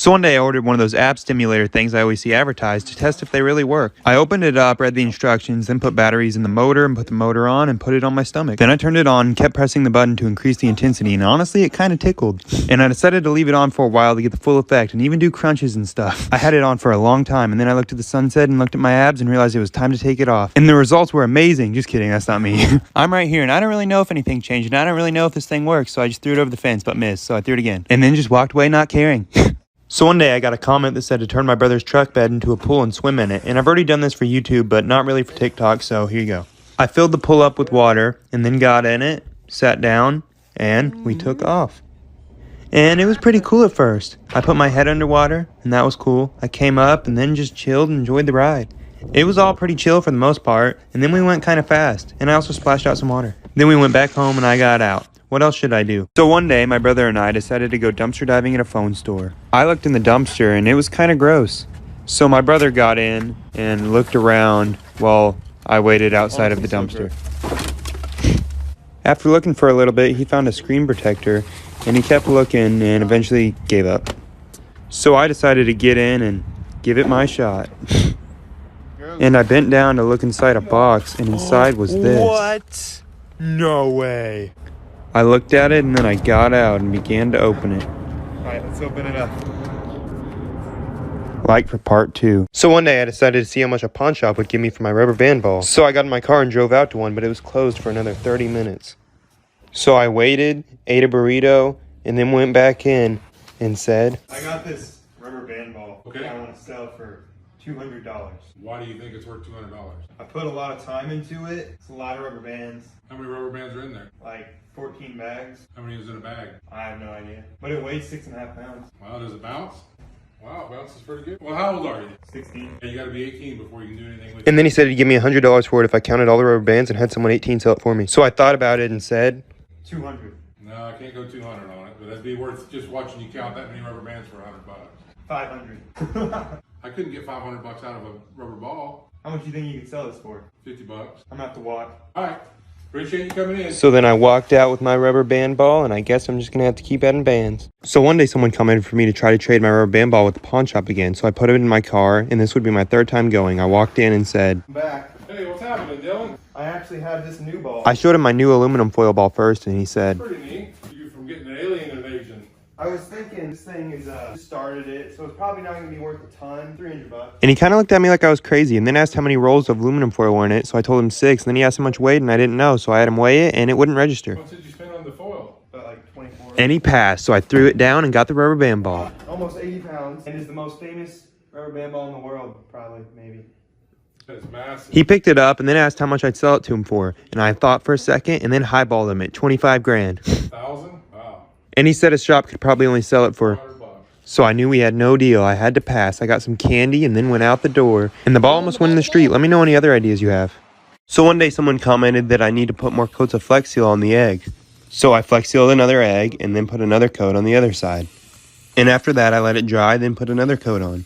So one day I ordered one of those ab stimulator things I always see advertised to test if they really work. I opened it up, read the instructions, then put batteries in the motor and put the motor on and put it on my stomach. Then I turned it on and kept pressing the button to increase the intensity, and honestly it kind of tickled. And I decided to leave it on for a while to get the full effect and even do crunches and stuff. I had it on for a long time, and then I looked at the sunset and looked at my abs and realized it was time to take it off. And the results were amazing. Just kidding, that's not me. I'm right here and I don't really know if anything changed, and I don't really know if this thing works, so I just threw it over the fence but missed, so I threw it again. And then just walked away not caring. So one day I got a comment that said to turn my brother's truck bed into a pool and swim in it, and I've already done this for YouTube, but not really for TikTok, so here you go. I filled the pool up with water, and then got in it, sat down, and we took off. And it was pretty cool at first. I put my head underwater, and that was cool. I came up, and then just chilled and enjoyed the ride. It was all pretty chill for the most part, and then we went kind of fast, and I also splashed out some water. Then we went back home, and I got out. What else should I do? So one day, my brother and I decided to go dumpster diving at a phone store. I looked in the dumpster, and it was kind of gross. So my brother got in and looked around while I waited outside of the dumpster. After looking for a little bit, he found a screen protector, and he kept looking and eventually gave up. So I decided to get in and give it my shot. And I bent down to look inside a box, and inside was this. What? No way. I looked at it, and then I got out and began to open it. Alright, let's open it up. Like for part 2. So one day I decided to see how much a pawn shop would give me for my rubber band ball. So I got in my car and drove out to one, but it was closed for another 30 minutes. So I waited, ate a burrito, and then went back in and said, I got this rubber band ball. Okay. I want to sell for $200. Why do you think it's worth $200? I put a lot of time into it. It's a lot of rubber bands. How many rubber bands are in there? Like 14 bags. How many is in a bag? I have no idea. But it weighs 6.5 pounds. Wow, does it bounce? Wow, it bounces pretty good. Well, how old are you? 16. Yeah, you gotta be 18 before you can do anything with it. and then he said he'd give me $100 for it if I counted all the rubber bands and had someone 18 sell it for me. So I thought about it and said, 200. No, I can't go 200 on it, but that'd be worth just watching you count that many rubber bands for $100. 500. I couldn't get 500 bucks out of a rubber ball. How much do you think you could sell this for? 50 bucks. I'm gonna have to walk. All right. Appreciate you coming in. So then I walked out with my rubber band ball, and I guess I'm just going to have to keep adding bands. So one day someone commented for me to try to trade my rubber band ball with the pawn shop again, so I put it in my car, and this would be my 3rd time going. I walked in and said, I'm back. Hey, what's happening, Dylan? I actually have this new ball. I showed him my new aluminum foil ball first, and he said, Pretty neat. You from getting an alien invasion. I was thinking this thing is started it, so it's probably not gonna be worth a ton. 300 bucks. and he kind of looked at me like I was crazy, and then asked how many rolls of aluminum foil were in it, so I told him 6, and then he asked how much weight, and I didn't know, so I had him weigh it, and it wouldn't register. What did you spend on the foil? But like 24. And he passed, so I threw it down and got the rubber band ball. Almost 80 pounds. And is the most famous rubber band ball in the world, probably, maybe. That's massive. He picked it up and then asked how much I'd sell it to him for, and I thought for a second and then highballed him at 25 grand. 1,000? Wow. And he said his shop could probably only sell it for, 100 bucks. so I knew we had no deal. I had to pass. I got some candy and then went out the door, and the ball almost went in the street. Let me know any other ideas you have. So one day someone commented that I need to put more coats of Flex Seal on the egg. So I Flex Sealed another egg and then put another coat on the other side. And after that I let it dry, then put another coat on.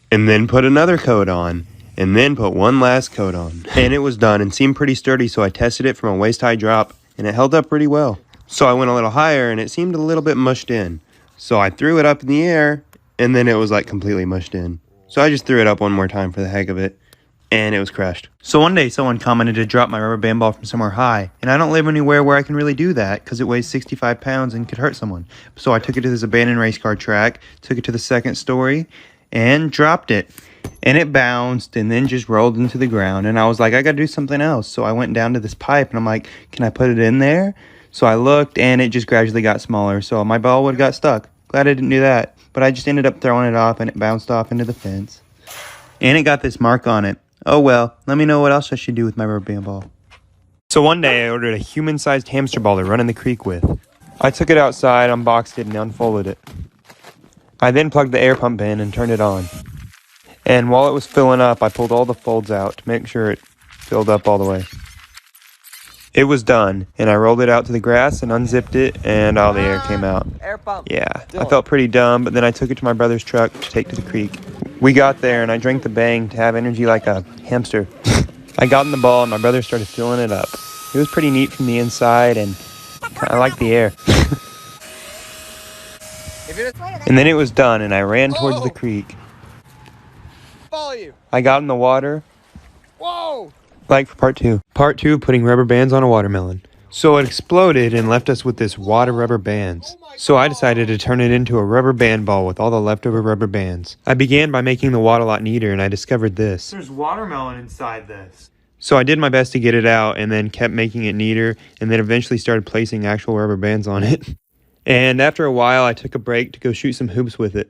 And then put another coat on. And then put one last coat on. And it was done and seemed pretty sturdy, so I tested it from a waist-high drop, and it held up pretty well. So I went a little higher, and it seemed a little bit mushed in. So I threw it up in the air, and then it was like completely mushed in. So I just threw it up one more time for the heck of it, and it was crushed. So one day someone commented to drop my rubber band ball from somewhere high, and I don't live anywhere where I can really do that because it weighs 65 pounds and could hurt someone. So I took it to this abandoned race car track, took it to the 2nd story, and dropped it. And it bounced and then just rolled into the ground. And I was like, I got to do something else. So I went down to this pipe and I'm like, can I put it in there? So I looked and it just gradually got smaller. So my ball would have got stuck. Glad I didn't do that. But I just ended up throwing it off and it bounced off into the fence. And it got this mark on it. Oh well, let me know what else I should do with my rubber band ball. So one day I ordered a human-sized hamster ball to run in the creek with. I took it outside, unboxed it, and unfolded it. I then plugged the air pump in and turned it on. And while it was filling up, I pulled all the folds out to make sure it filled up all the way. It was done, and I rolled it out to the grass and unzipped it, and all the air came out. Air pump. Yeah, I felt pretty dumb, but then I took it to my brother's truck to take to the creek. We got there, and I drank the Bang to have energy like a hamster. I got in the ball, and my brother started filling it up. It was pretty neat from the inside, and I liked the air. If And then it was done, and I ran towards the creek. Follow you. I got in the water. Whoa! Like for part two. Part two, putting rubber bands on a watermelon. So it exploded and left us with this wad of rubber bands. So I decided to turn it into a rubber band ball with all the leftover rubber bands. I began by making the wad a lot neater, and I discovered this. There's watermelon inside this. So I did my best to get it out, and then kept making it neater, and then eventually started placing actual rubber bands on it. And after a while, I took a break to go shoot some hoops with it.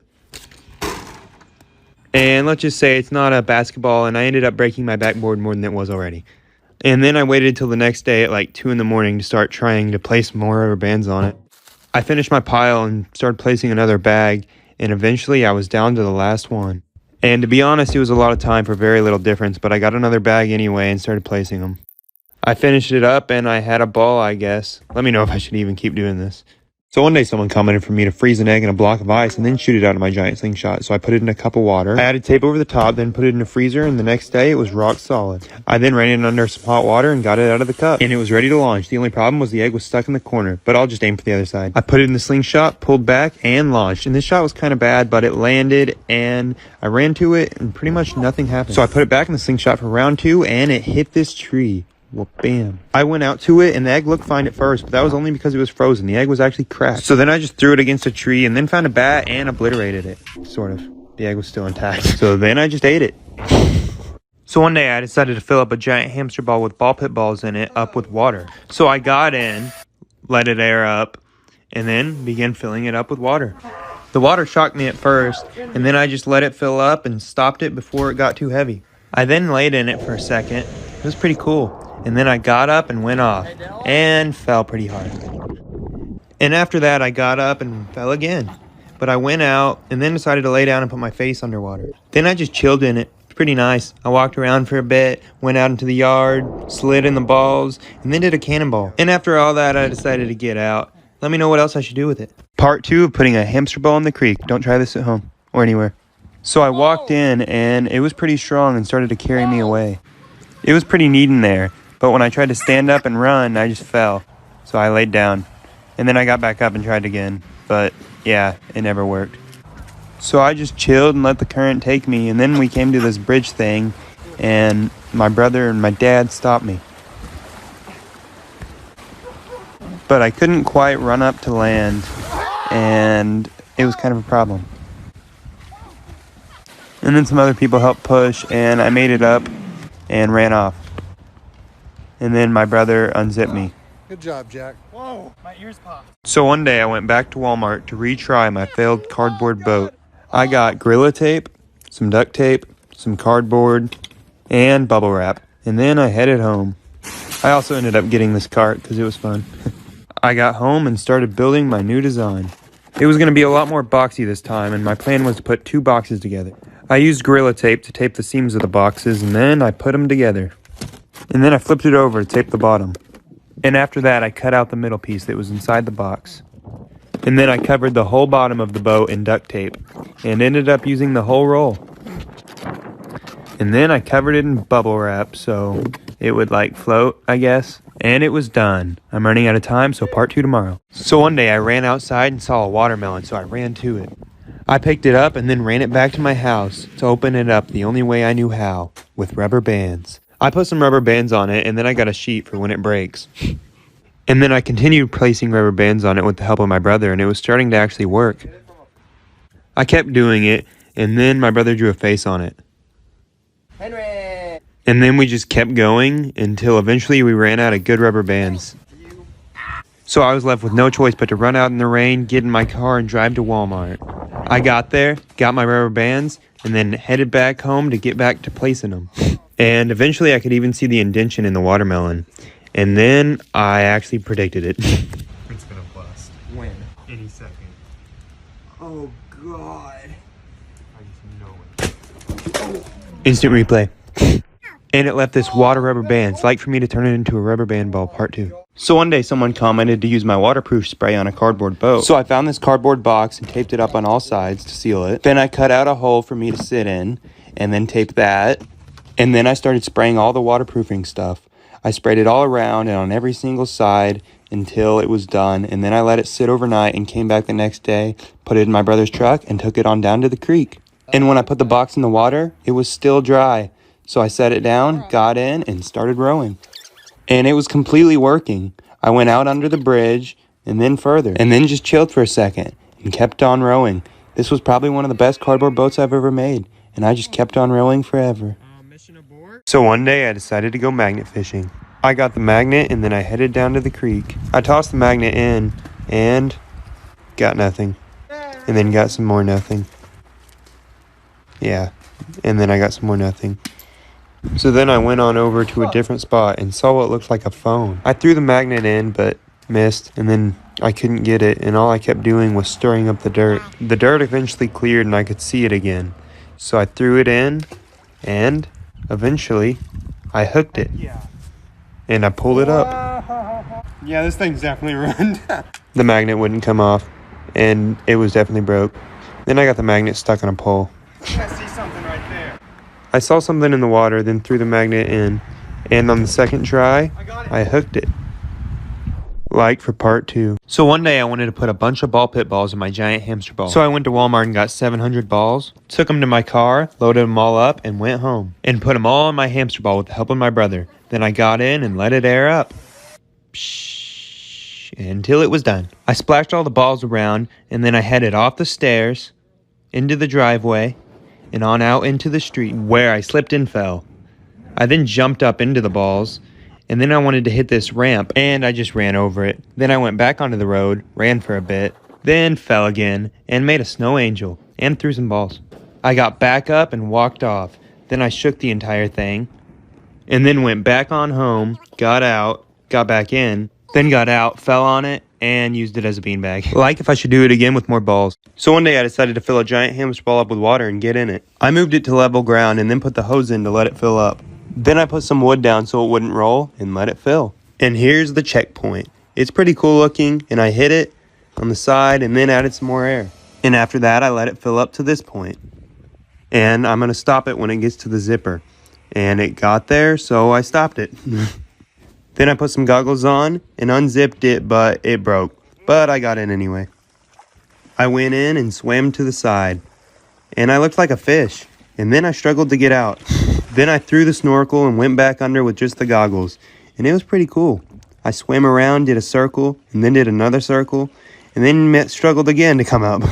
And let's just say it's not a basketball, and I ended up breaking my backboard more than it was already. And then I waited till the next day at like 2 in the morning to start trying to place more rubber bands on it. I finished my pile and started placing another bag, and eventually I was down to the last one. And to be honest, it was a lot of time for very little difference, but I got another bag anyway and started placing them. I finished it up and I had a ball, I guess. Let me know if I should even keep doing this. So one day someone commented for me to freeze an egg in a block of ice and then shoot it out of my giant slingshot. So I put it in a cup of water. I added tape over the top, then put it in a freezer, and the next day it was rock solid. I then ran it under some hot water and got it out of the cup. And it was ready to launch. The only problem was the egg was stuck in the corner, but I'll just aim for the other side. I put it in the slingshot, pulled back, and launched. And this shot was kind of bad, but it landed, and I ran to it, and pretty much nothing happened. So I put it back in the slingshot for round 2, and it hit this tree. Well, bam. I went out to it, and the egg looked fine at first, but that was only because it was frozen. The egg was actually cracked. So then I just threw it against a tree and then found a bat and obliterated it. Sort of. The egg was still intact. So then I just ate it. So one day I decided to fill up a giant hamster ball with ball pit balls in it up with water. So I got in, let it air up, and then began filling it up with water. The water shocked me at first, and then I just let it fill up and stopped it before it got too heavy. I then laid in it for a second. It was pretty cool. And then I got up and went off, and fell pretty hard. And after that, I got up and fell again. But I went out, and then decided to lay down and put my face underwater. Then I just chilled in it. It's pretty nice. I walked around for a bit, went out into the yard, slid in the balls, and then did a cannonball. And after all that, I decided to get out. Let me know what else I should do with it. Part 2 of putting a hamster ball in the creek. Don't try this at home, or anywhere. So I walked in, and it was pretty strong and started to carry me away. It was pretty neat in there. But when I tried to stand up and run, I just fell. So I laid down. And then I got back up and tried again. But yeah, it never worked. So I just chilled and let the current take me. And then we came to this bridge thing. And my brother and my dad stopped me. But I couldn't quite run up to land. And it was kind of a problem. And then some other people helped push. And I made it up and ran off. And then my brother unzipped me. Good job, Jack. Whoa, my ears popped. So one day I went back to Walmart to retry my failed cardboard boat. I got Gorilla Tape, some duct tape, some cardboard, and bubble wrap. And then I headed home. I also ended up getting this cart because it was fun. I got home and started building my new design. It was going to be a lot more boxy this time, and my plan was to put 2 boxes together. I used Gorilla Tape to tape the seams of the boxes, and then I put them together. And then I flipped it over to tape the bottom. And after that, I cut out the middle piece that was inside the box. And then I covered the whole bottom of the boat in duct tape and ended up using the whole roll. And then I covered it in bubble wrap so it would like float, I guess. And it was done. I'm running out of time, so part 2 tomorrow. So one day I ran outside and saw a watermelon, so I ran to it. I picked it up and then ran it back to my house to open it up the only way I knew how, with rubber bands. I put some rubber bands on it, and then I got a sheet for when it breaks. And then I continued placing rubber bands on it with the help of my brother, and it was starting to actually work. I kept doing it, and then my brother drew a face on it. Henry! And then we just kept going until eventually we ran out of good rubber bands. So I was left with no choice but to run out in the rain, get in my car, and drive to Walmart. I got there, got my rubber bands, and then headed back home to get back to placing them. And eventually I could even see the indentation in the watermelon. And then I actually predicted it. It's gonna bust. When? Any second. Oh, God. I just know it. Instant replay. And it left this wad of rubber bands, like for me to turn it into a rubber band ball part 2. So one day someone commented to use my waterproof spray on a cardboard boat. So I found this cardboard box and taped it up on all sides to seal it. Then I cut out a hole for me to sit in and then taped that. And then I started spraying all the waterproofing stuff. I sprayed it all around and on every single side until it was done, and then I let it sit overnight and came back the next day, put it in my brother's truck, and took it on down to the creek. And when I put the box in the water, it was still dry. So I set it down, got in, and started rowing. And it was completely working. I went out under the bridge, and then further, and then just chilled for a second, and kept on rowing. This was probably one of the best cardboard boats I've ever made, and I just kept on rowing forever. So one day I decided to go magnet fishing. I got the magnet, and then I headed down to the creek. I tossed the magnet in, and got nothing. And then got some more nothing. Yeah, and then I got some more nothing. So then I went on over to a different spot and saw what looked like a phone. I threw the magnet in, but missed, and then I couldn't get it, and all I kept doing was stirring up the dirt. The dirt eventually cleared and I could see it again. So I threw it in, and eventually I hooked it. And I pulled it up. Yeah, this thing's definitely ruined. The magnet wouldn't come off, and it was definitely broke. Then I got the magnet stuck on a pole. I see something right there. I saw something in the water, then threw the magnet in, and on the second try, I hooked it. Like for part 2. So one day I wanted to put a bunch of ball pit balls in my giant hamster ball. So I went to Walmart and got 700 balls, took them to my car, loaded them all up, and went home. And put them all in my hamster ball with the help of my brother. Then I got in and let it air up. Psh, until it was done. I splashed all the balls around, and then I headed off the stairs, into the driveway, and on out into the street, where I slipped and fell. I then jumped up into the balls, and then I wanted to hit this ramp, and I just ran over it. Then I went back onto the road, ran for a bit, then fell again, and made a snow angel, and threw some balls. I got back up and walked off. Then I shook the entire thing, and then went back on home, got out, got back in, then got out, fell on it, and used it as a beanbag. Like if I should do it again with more balls. So one day I decided to fill a giant hamster ball up with water and get in it. I moved it to level ground and then put the hose in to let it fill up. Then I put some wood down so it wouldn't roll and let it fill. And here's the checkpoint. It's pretty cool looking, and I hit it on the side and then added some more air. And after that I let it fill up to this point. And I'm going to stop it when it gets to the zipper. And it got there, so I stopped it. Then I put some goggles on and unzipped it, but it broke. But I got in anyway. I went in and swam to the side. And I looked like a fish. And then I struggled to get out. Then I threw the snorkel and went back under with just the goggles. And it was pretty cool. I swam around, did a circle, and then did another circle. And then struggled again to come up.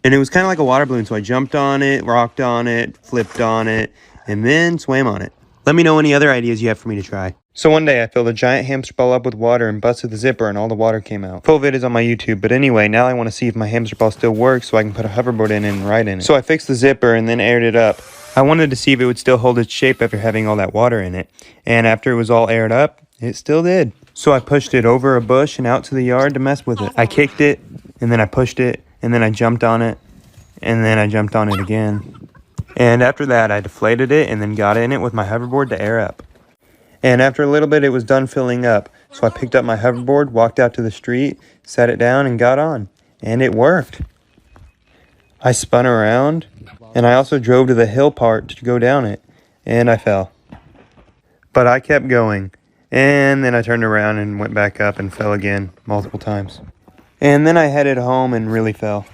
And it was kind of like a water balloon, so I jumped on it, rocked on it, flipped on it, and then swam on it. Let me know any other ideas you have for me to try. So one day I filled a giant hamster ball up with water and busted the zipper and all the water came out. Full vid is on my YouTube, but anyway, now I want to see if my hamster ball still works so I can put a hoverboard in and ride in it. So I fixed the zipper and then aired it up. I wanted to see if it would still hold its shape after having all that water in it. And after it was all aired up, it still did. So I pushed it over a bush and out to the yard to mess with it. I kicked it, and then I pushed it, and then I jumped on it, and then I jumped on it again. And after that, I deflated it and then got in it with my hoverboard to air up. And after a little bit, it was done filling up. So I picked up my hoverboard, walked out to the street, sat it down, and got on. And it worked. I spun around, and I also drove to the hill part to go down it. And I fell. But I kept going. And then I turned around and went back up and fell again multiple times. And then I headed home and really fell.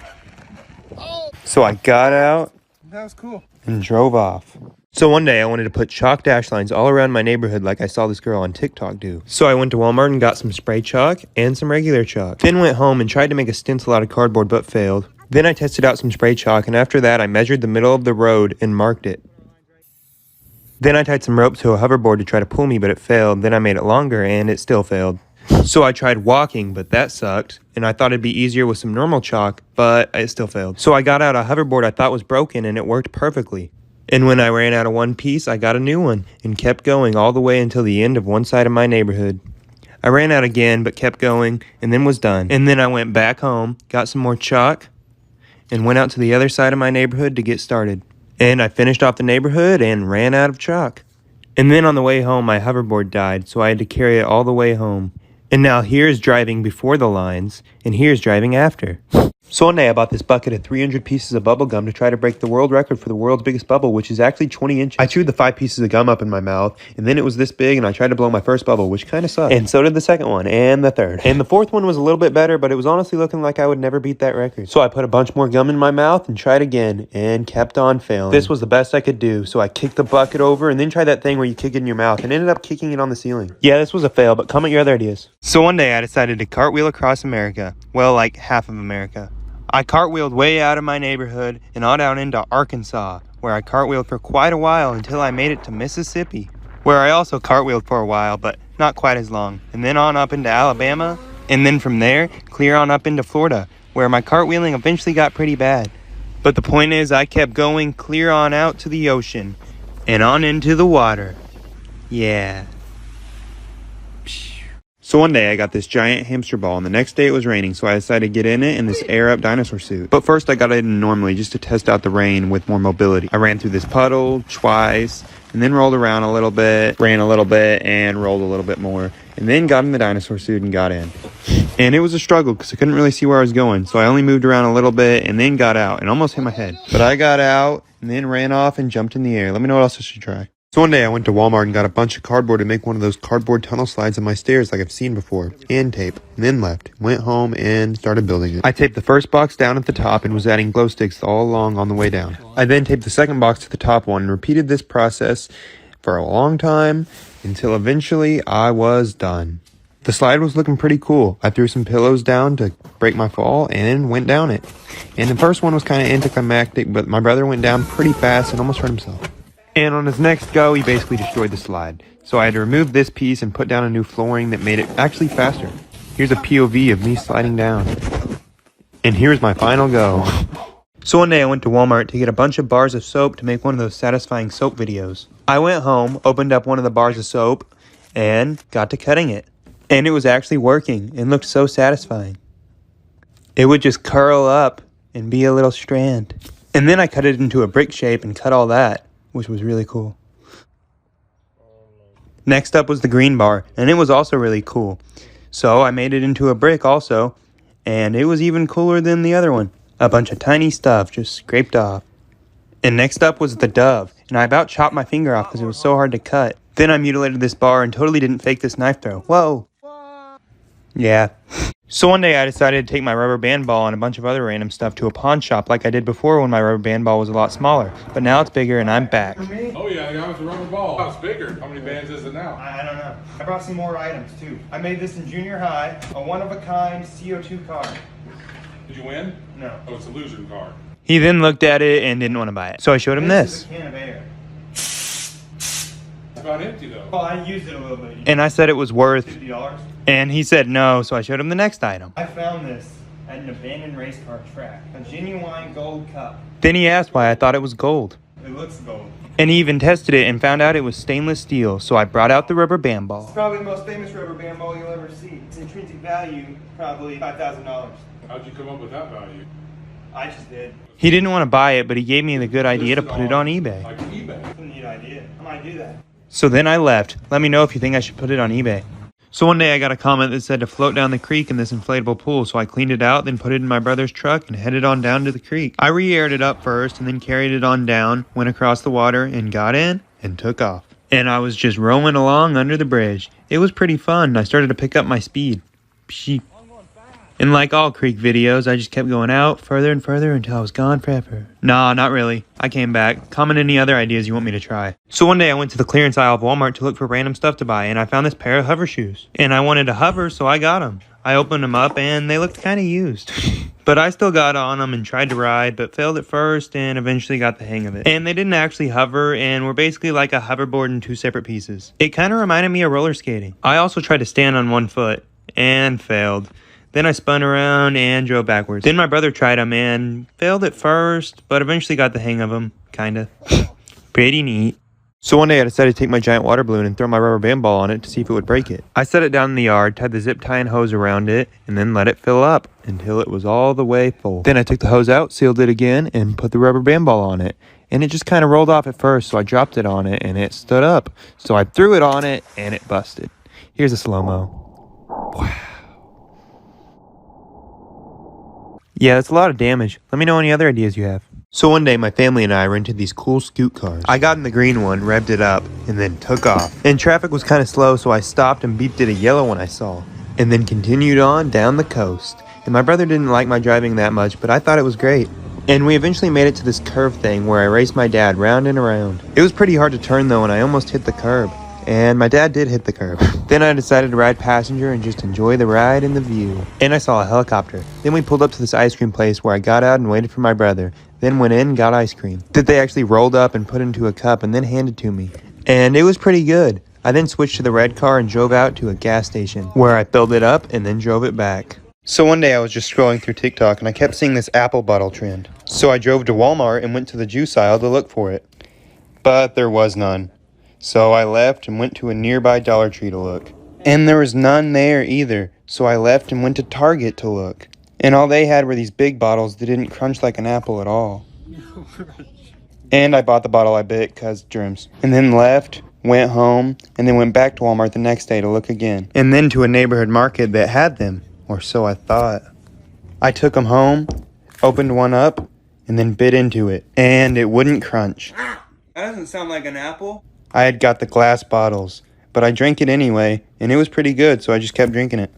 So I got out. That was cool. And drove off. So one day I wanted to put chalk dash lines all around my neighborhood like I saw this girl on TikTok do. So I went to Walmart and got some spray chalk and some regular chalk. Then went home and tried to make a stencil out of cardboard but failed. Then I tested out some spray chalk, and after that I measured the middle of the road and marked it. Then I tied some rope to a hoverboard to try to pull me, but it failed. Then I made it longer and it still failed. So I tried walking, but that sucked, and I thought it'd be easier with some normal chalk, but it still failed. So I got out a hoverboard I thought was broken, and it worked perfectly. And when I ran out of one piece, I got a new one, and kept going all the way until the end of one side of my neighborhood. I ran out again, but kept going, and then was done. And then I went back home, got some more chalk, and went out to the other side of my neighborhood to get started. And I finished off the neighborhood and ran out of chalk. And then on the way home, my hoverboard died, so I had to carry it all the way home. And now here's driving before the lines, and here's driving after. So one day I bought this bucket of 300 pieces of bubble gum to try to break the world record for the world's biggest bubble, which is actually 20 inches. I chewed the 5 pieces of gum up in my mouth, and then it was this big, and I tried to blow my first bubble, which kind of sucked. And so did the second one, and the third. And the fourth one was a little bit better, but it was honestly looking like I would never beat that record. So I put a bunch more gum in my mouth and tried again, and kept on failing. This was the best I could do, so I kicked the bucket over, and then tried that thing where you kick it in your mouth, and ended up kicking it on the ceiling. Yeah, this was a fail, but comment your other ideas. So one day I decided to cartwheel across America. Well, like half of America. I cartwheeled way out of my neighborhood and on down into Arkansas, where I cartwheeled for quite a while until I made it to Mississippi, where I also cartwheeled for a while, but not quite as long, and then on up into Alabama, and then from there, clear on up into Florida, where my cartwheeling eventually got pretty bad. But the point is, I kept going clear on out to the ocean, and on into the water. Yeah. So one day I got this giant hamster ball, and the next day it was raining, so I decided to get in it in this air-up dinosaur suit. But first I got it in normally just to test out the rain with more mobility. I ran through this puddle twice, and then rolled around a little bit, ran a little bit, and rolled a little bit more, and then got in the dinosaur suit and got in. And it was a struggle because I couldn't really see where I was going, so I only moved around a little bit and then got out and almost hit my head. But I got out and then ran off and jumped in the air. Let me know what else I should try. So one day I went to Walmart and got a bunch of cardboard to make one of those cardboard tunnel slides on my stairs like I've seen before, and tape, and then left, went home and started building it. I taped the first box down at the top and was adding glow sticks all along on the way down. I then taped the second box to the top one and repeated this process for a long time until eventually I was done. The slide was looking pretty cool. I threw some pillows down to break my fall and went down it. And the first one was kind of anticlimactic, but my brother went down pretty fast and almost hurt himself. And on his next go, he basically destroyed the slide. So I had to remove this piece and put down a new flooring that made it actually faster. Here's a POV of me sliding down. And here's my final go. So one day I went to Walmart to get a bunch of bars of soap to make one of those satisfying soap videos. I went home, opened up one of the bars of soap, and got to cutting it. And it was actually working and looked so satisfying. It would just curl up and be a little strand. And then I cut it into a brick shape and cut all that, which was really cool. Next up was the green bar, and it was also really cool. So I made it into a brick also, and it was even cooler than the other one. A bunch of tiny stuff just scraped off. And next up was the dove, and I about chopped my finger off because it was so hard to cut. Then I mutilated this bar and totally didn't fake this knife throw. Whoa! Yeah. So one day I decided to take my rubber band ball and a bunch of other random stuff to a pawn shop like I did before when my rubber band ball was a lot smaller. But now it's bigger and I'm back. Oh yeah, I got a rubber ball. Oh, it's bigger. How many bands is it now? I don't know. I brought some more items too. I made this in junior high, a one-of-a-kind CO2 car. Did you win? No. Oh, it's a losing car. He then looked at it and didn't want to buy it. So I showed him This this. is a can of air. It's about empty though. Oh, I used it a little bit. And I said it was worth, $50. and he said no, so I showed him the next item. I found this at an abandoned race car track. A genuine gold cup. Then he asked why I thought it was gold. It looks gold. And he even tested it and found out it was stainless steel, so I brought out the rubber band It's ball. probably the most famous rubber band ball you'll ever see. Its intrinsic value, probably $5,000. How'd you come up with that value? I just did. He didn't want to buy it, but he gave me the good idea to put it on eBay. Like eBay. It's a neat idea. I might do that. So then I left. Let me know if you think I should put it on eBay. So one day I got a comment that said to float down the creek in this inflatable pool, so I cleaned it out, then put it in my brother's truck and headed on down to the creek. I re-aired it up first and then carried it on down, went across the water and got in and took off. And I was just rowing along under the bridge. It was pretty fun. I started to pick up my speed. Pshee. And like all creek videos, I just kept going out further and further until I was gone forever. Nah, not really. I came back. Comment any other ideas you want me to try. So one day I went to the clearance aisle of Walmart to look for random stuff to buy, and I found this pair of hover shoes. And I wanted to hover, so I got them. I opened them up, and they looked kind of used. But I still got on them and tried to ride, but failed at first and eventually got the hang of it. And they didn't actually hover and were basically like a hoverboard in two separate pieces. It kind of reminded me of roller skating. I also tried to stand on one foot and failed. Then I spun around and drove backwards. Then my brother tried them and failed at first, but eventually got the hang of them, kinda. Pretty neat. So one day I decided to take my giant water balloon and throw my rubber band ball on it to see if it would break it. I set it down in the yard, tied the zip tie and hose around it, and then let it fill up until it was all the way full. Then I took the hose out, sealed it again, and put the rubber band ball on it. And it just kind of rolled off at first, so I dropped it on it and it stood up. So I threw it on it and it busted. Here's a slow-mo. Wow. Yeah, that's a lot of damage. Let me know any other ideas you have. So one day, my family and I rented these cool scoot cars. I got in the green one, revved it up, and then took off. And traffic was kind of slow, so I stopped and beeped at a yellow one I saw. And then continued on down the coast. And my brother didn't like my driving that much, but I thought it was great. And we eventually made it to this curve thing where I raced my dad round and around. It was pretty hard to turn though, and I almost hit the curb. And my dad did hit the curb. Then I decided to ride passenger and just enjoy the ride and the view. And I saw a helicopter. Then we pulled up to this ice cream place where I got out and waited for my brother. Then went in and got ice cream that they actually rolled up and put into a cup and then handed to me. And it was pretty good. I then switched to the red car and drove out to a gas station where I filled it up and then drove it back. So one day I was just scrolling through TikTok and I kept seeing this apple bottle trend. So I drove to Walmart and went to the juice aisle to look for it. But there was none. So I left and went to a nearby Dollar Tree to look. And there was none there either. So I left and went to Target to look. And all they had were these big bottles that didn't crunch like an apple at all. And I bought the bottle I bit because germs. And then left, went home, and then went back to Walmart the next day to look again. And then to a neighborhood market that had them, or so I thought. I took them home, opened one up, and then bit into it. And it wouldn't crunch. That doesn't sound like an apple. I had got the glass bottles, but I drank it anyway, and it was pretty good, so I just kept drinking it.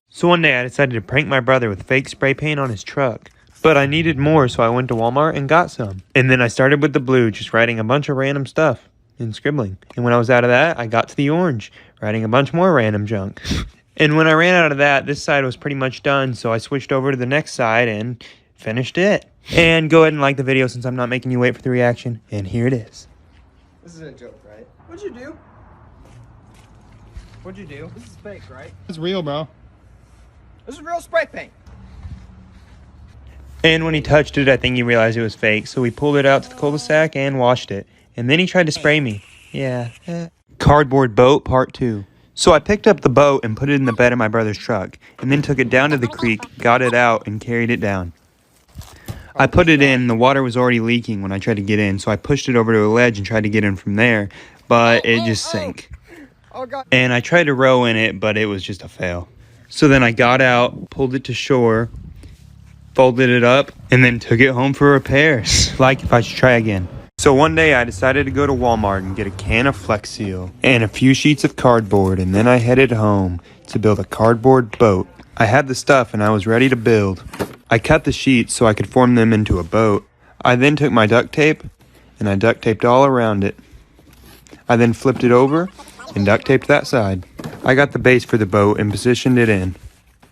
So one day I decided to prank my brother with fake spray paint on his truck. But I needed more, so I went to Walmart and got some. And then I started with the blue, just writing a bunch of random stuff and scribbling. And when I was out of that, I got to the orange, writing a bunch more random junk. And when I ran out of that, this side was pretty much done, so I switched over to the next side and finished it. And go ahead and like the video since I'm not making you wait for the reaction. And here it is. This is a joke, right? What'd you do? What'd you do? This is fake, right? It's real, bro. This is real spray paint. And when he touched it, I think he realized it was fake, so we pulled it out to the cul-de-sac and washed it. And then he tried to spray me. Yeah. Cardboard boat part 2. So I picked up the boat and put it in the bed of my brother's truck, and then took it down to the creek, got it out, and carried it down. I put it in, the water was already leaking when I tried to get in, so I pushed it over to a ledge and tried to get in from there, but it just sank. Oh, God. And I tried to row in it, but it was just a fail. So then I got out, pulled it to shore, folded it up, and then took it home for repairs. Like if I should try again. So one day I decided to go to Walmart and get a can of Flex Seal and a few sheets of cardboard, and then I headed home to build a cardboard boat. I had the stuff and I was ready to build. I cut the sheets so I could form them into a boat. I then took my duct tape and I duct taped all around it. I then flipped it over and duct taped that side. I got the base for the boat and positioned it in.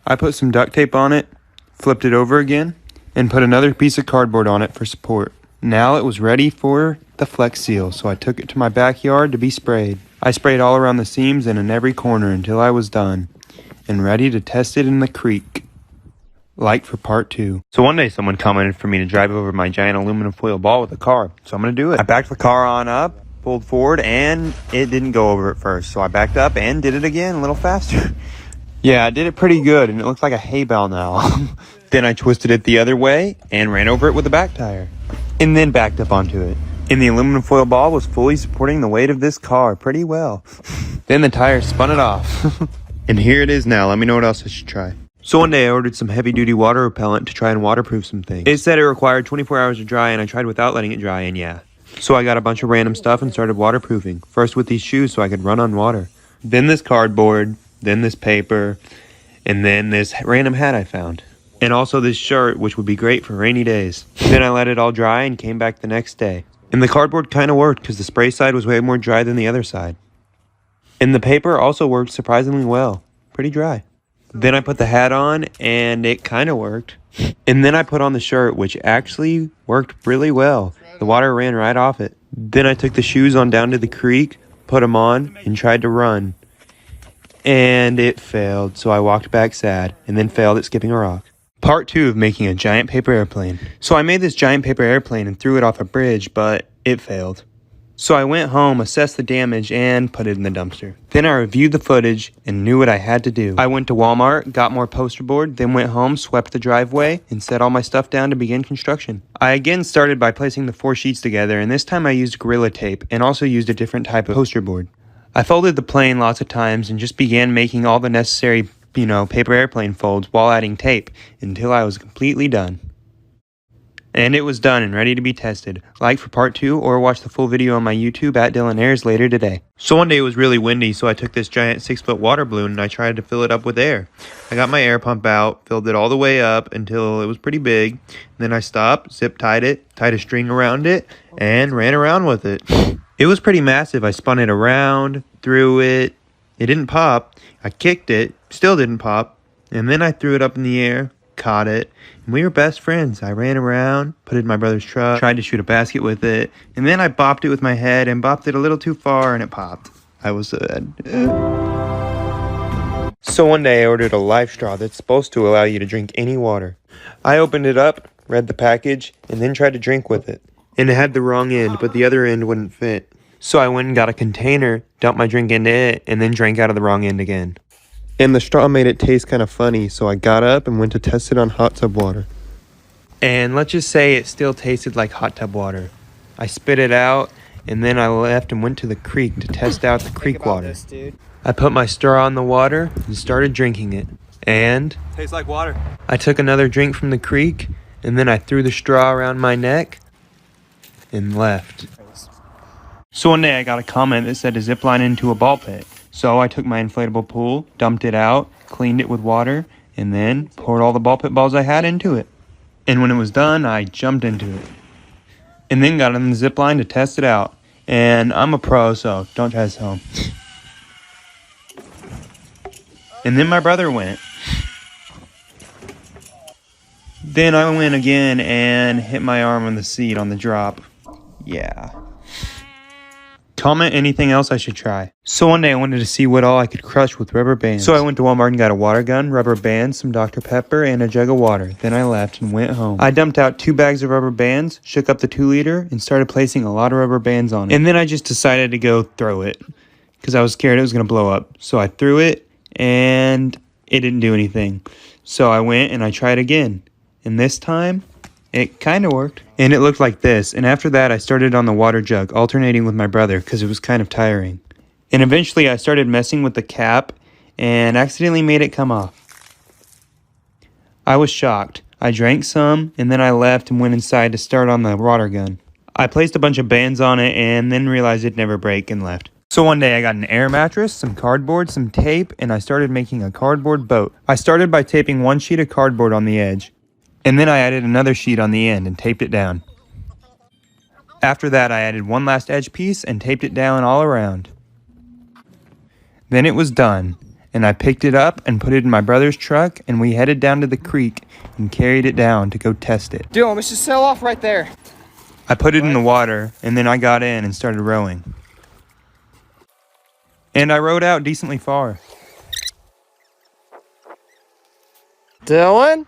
I put some duct tape on it, flipped it over again, and put another piece of cardboard on it for support. Now it was ready for the Flex Seal, so I took it to my backyard to be sprayed. I sprayed all around the seams and in every corner until I was done and ready to test it in the creek. Like for part 2. So one day someone commented for me to drive over my giant aluminum foil ball with a car, so I'm going to do it. I backed the car on up, pulled forward, and it didn't go over at first, so I backed up and did it again a little faster. Yeah, I did it pretty good, and it looks like a hay bale now. Then I twisted it the other way and ran over it with a back tire, and then backed up onto it. And the aluminum foil ball was fully supporting the weight of this car pretty well. Then the tire spun it off. And here it is now. Let me know what else I should try. So one day I ordered some heavy-duty water repellent to try and waterproof some things. It said it required 24 hours to dry, and I tried without letting it dry, and yeah. So I got a bunch of random stuff and started waterproofing. First with these shoes so I could run on water. Then this cardboard, then this paper, and then this random hat I found. And also this shirt, which would be great for rainy days. Then I let it all dry and came back the next day. And the cardboard kind of worked because the spray side was way more dry than the other side. And the paper also worked surprisingly well. Pretty dry. Then I put the hat on and it kind of worked. And then I put on the shirt, which actually worked really well. The water ran right off it. Then I took the shoes on down to the creek, put them on, and tried to run. And it failed, so I walked back sad, and then failed at skipping a rock. Part 2 of making a giant paper airplane. So I made this giant paper airplane and threw it off a bridge, but it failed. So I went home, assessed the damage, and put it in the dumpster. Then I reviewed the footage and knew what I had to do. I went to Walmart, got more poster board, then went home, swept the driveway, and set all my stuff down to begin construction. I again started by placing the 4 sheets together, and this time I used Gorilla Tape and also used a different type of poster board. I folded the plane lots of times and just began making all the necessary paper airplane folds while adding tape until I was completely done. And it was done and ready to be tested. Like for part 2 or watch the full video on my YouTube at Dylan Ayres later today. So one day it was really windy, so I took this giant 6-foot water balloon and I tried to fill it up with air. I got my air pump out, filled it all the way up until it was pretty big. Then I stopped, zip tied it, tied a string around it, and ran around with it. It was pretty massive. I spun it around, threw it. It didn't pop. I kicked it, still didn't pop. And then I threw it up in the air, caught it, and we were best friends. I ran around, put it in my brother's truck, tried to shoot a basket with it, and then I bopped it with my head and bopped it a little too far and it popped. I was sad. So one day I ordered a life straw that's supposed to allow you to drink any water. I opened it up, read the package, and then tried to drink with it. And it had the wrong end, but the other end wouldn't fit. So I went and got a container, dumped my drink into it, and then drank out of the wrong end again. And the straw made it taste kind of funny, so I got up and went to test it on hot tub water. And let's just say it still tasted like hot tub water. I spit it out, and then I left and went to the creek to test out the creek water. I put my straw in the water and started drinking it. And Tastes like water. I took another drink from the creek, and then I threw the straw around my neck and left. So one day I got a comment that said to zip line into a ball pit. So I took my inflatable pool, dumped it out, cleaned it with water, and then poured all the ball pit balls I had into it. And when it was done, I jumped into it. And then got on the zip line to test it out. And I'm a pro, so don't try this at home. And then my brother went. Then I went again and hit my arm on the seat on the drop. Yeah. Comment anything else I should try. So one day I wanted to see what all I could crush with rubber bands. So I went to Walmart and got a water gun, rubber bands, some Dr. Pepper, and a jug of water. Then I left and went home. I dumped out 2 bags of rubber bands, shook up the 2-liter, and started placing a lot of rubber bands on it. And then I just decided to go throw it because I was scared it was going to blow up. So I threw it and it didn't do anything. So I went and I tried again. And this time, it kind of worked. And it looked like this. And after that, I started on the water jug, alternating with my brother because it was kind of tiring. And eventually, I started messing with the cap and accidentally made it come off. I was shocked. I drank some, and then I left and went inside to start on the water gun. I placed a bunch of bands on it and then realized it'd never break and left. So one day I got an air mattress, some cardboard, some tape, and I started making a cardboard boat. I started by taping 1 sheet of cardboard on the edge. And then I added another sheet on the end and taped it down. After that, I added one last edge piece and taped it down all around. Then it was done, and I picked it up and put it in my brother's truck, and we headed down to the creek and carried it down to go test it. Dylan, let's just sail off right there. I put it in the water, and then I got in and started rowing. And I rowed out decently far. Dylan?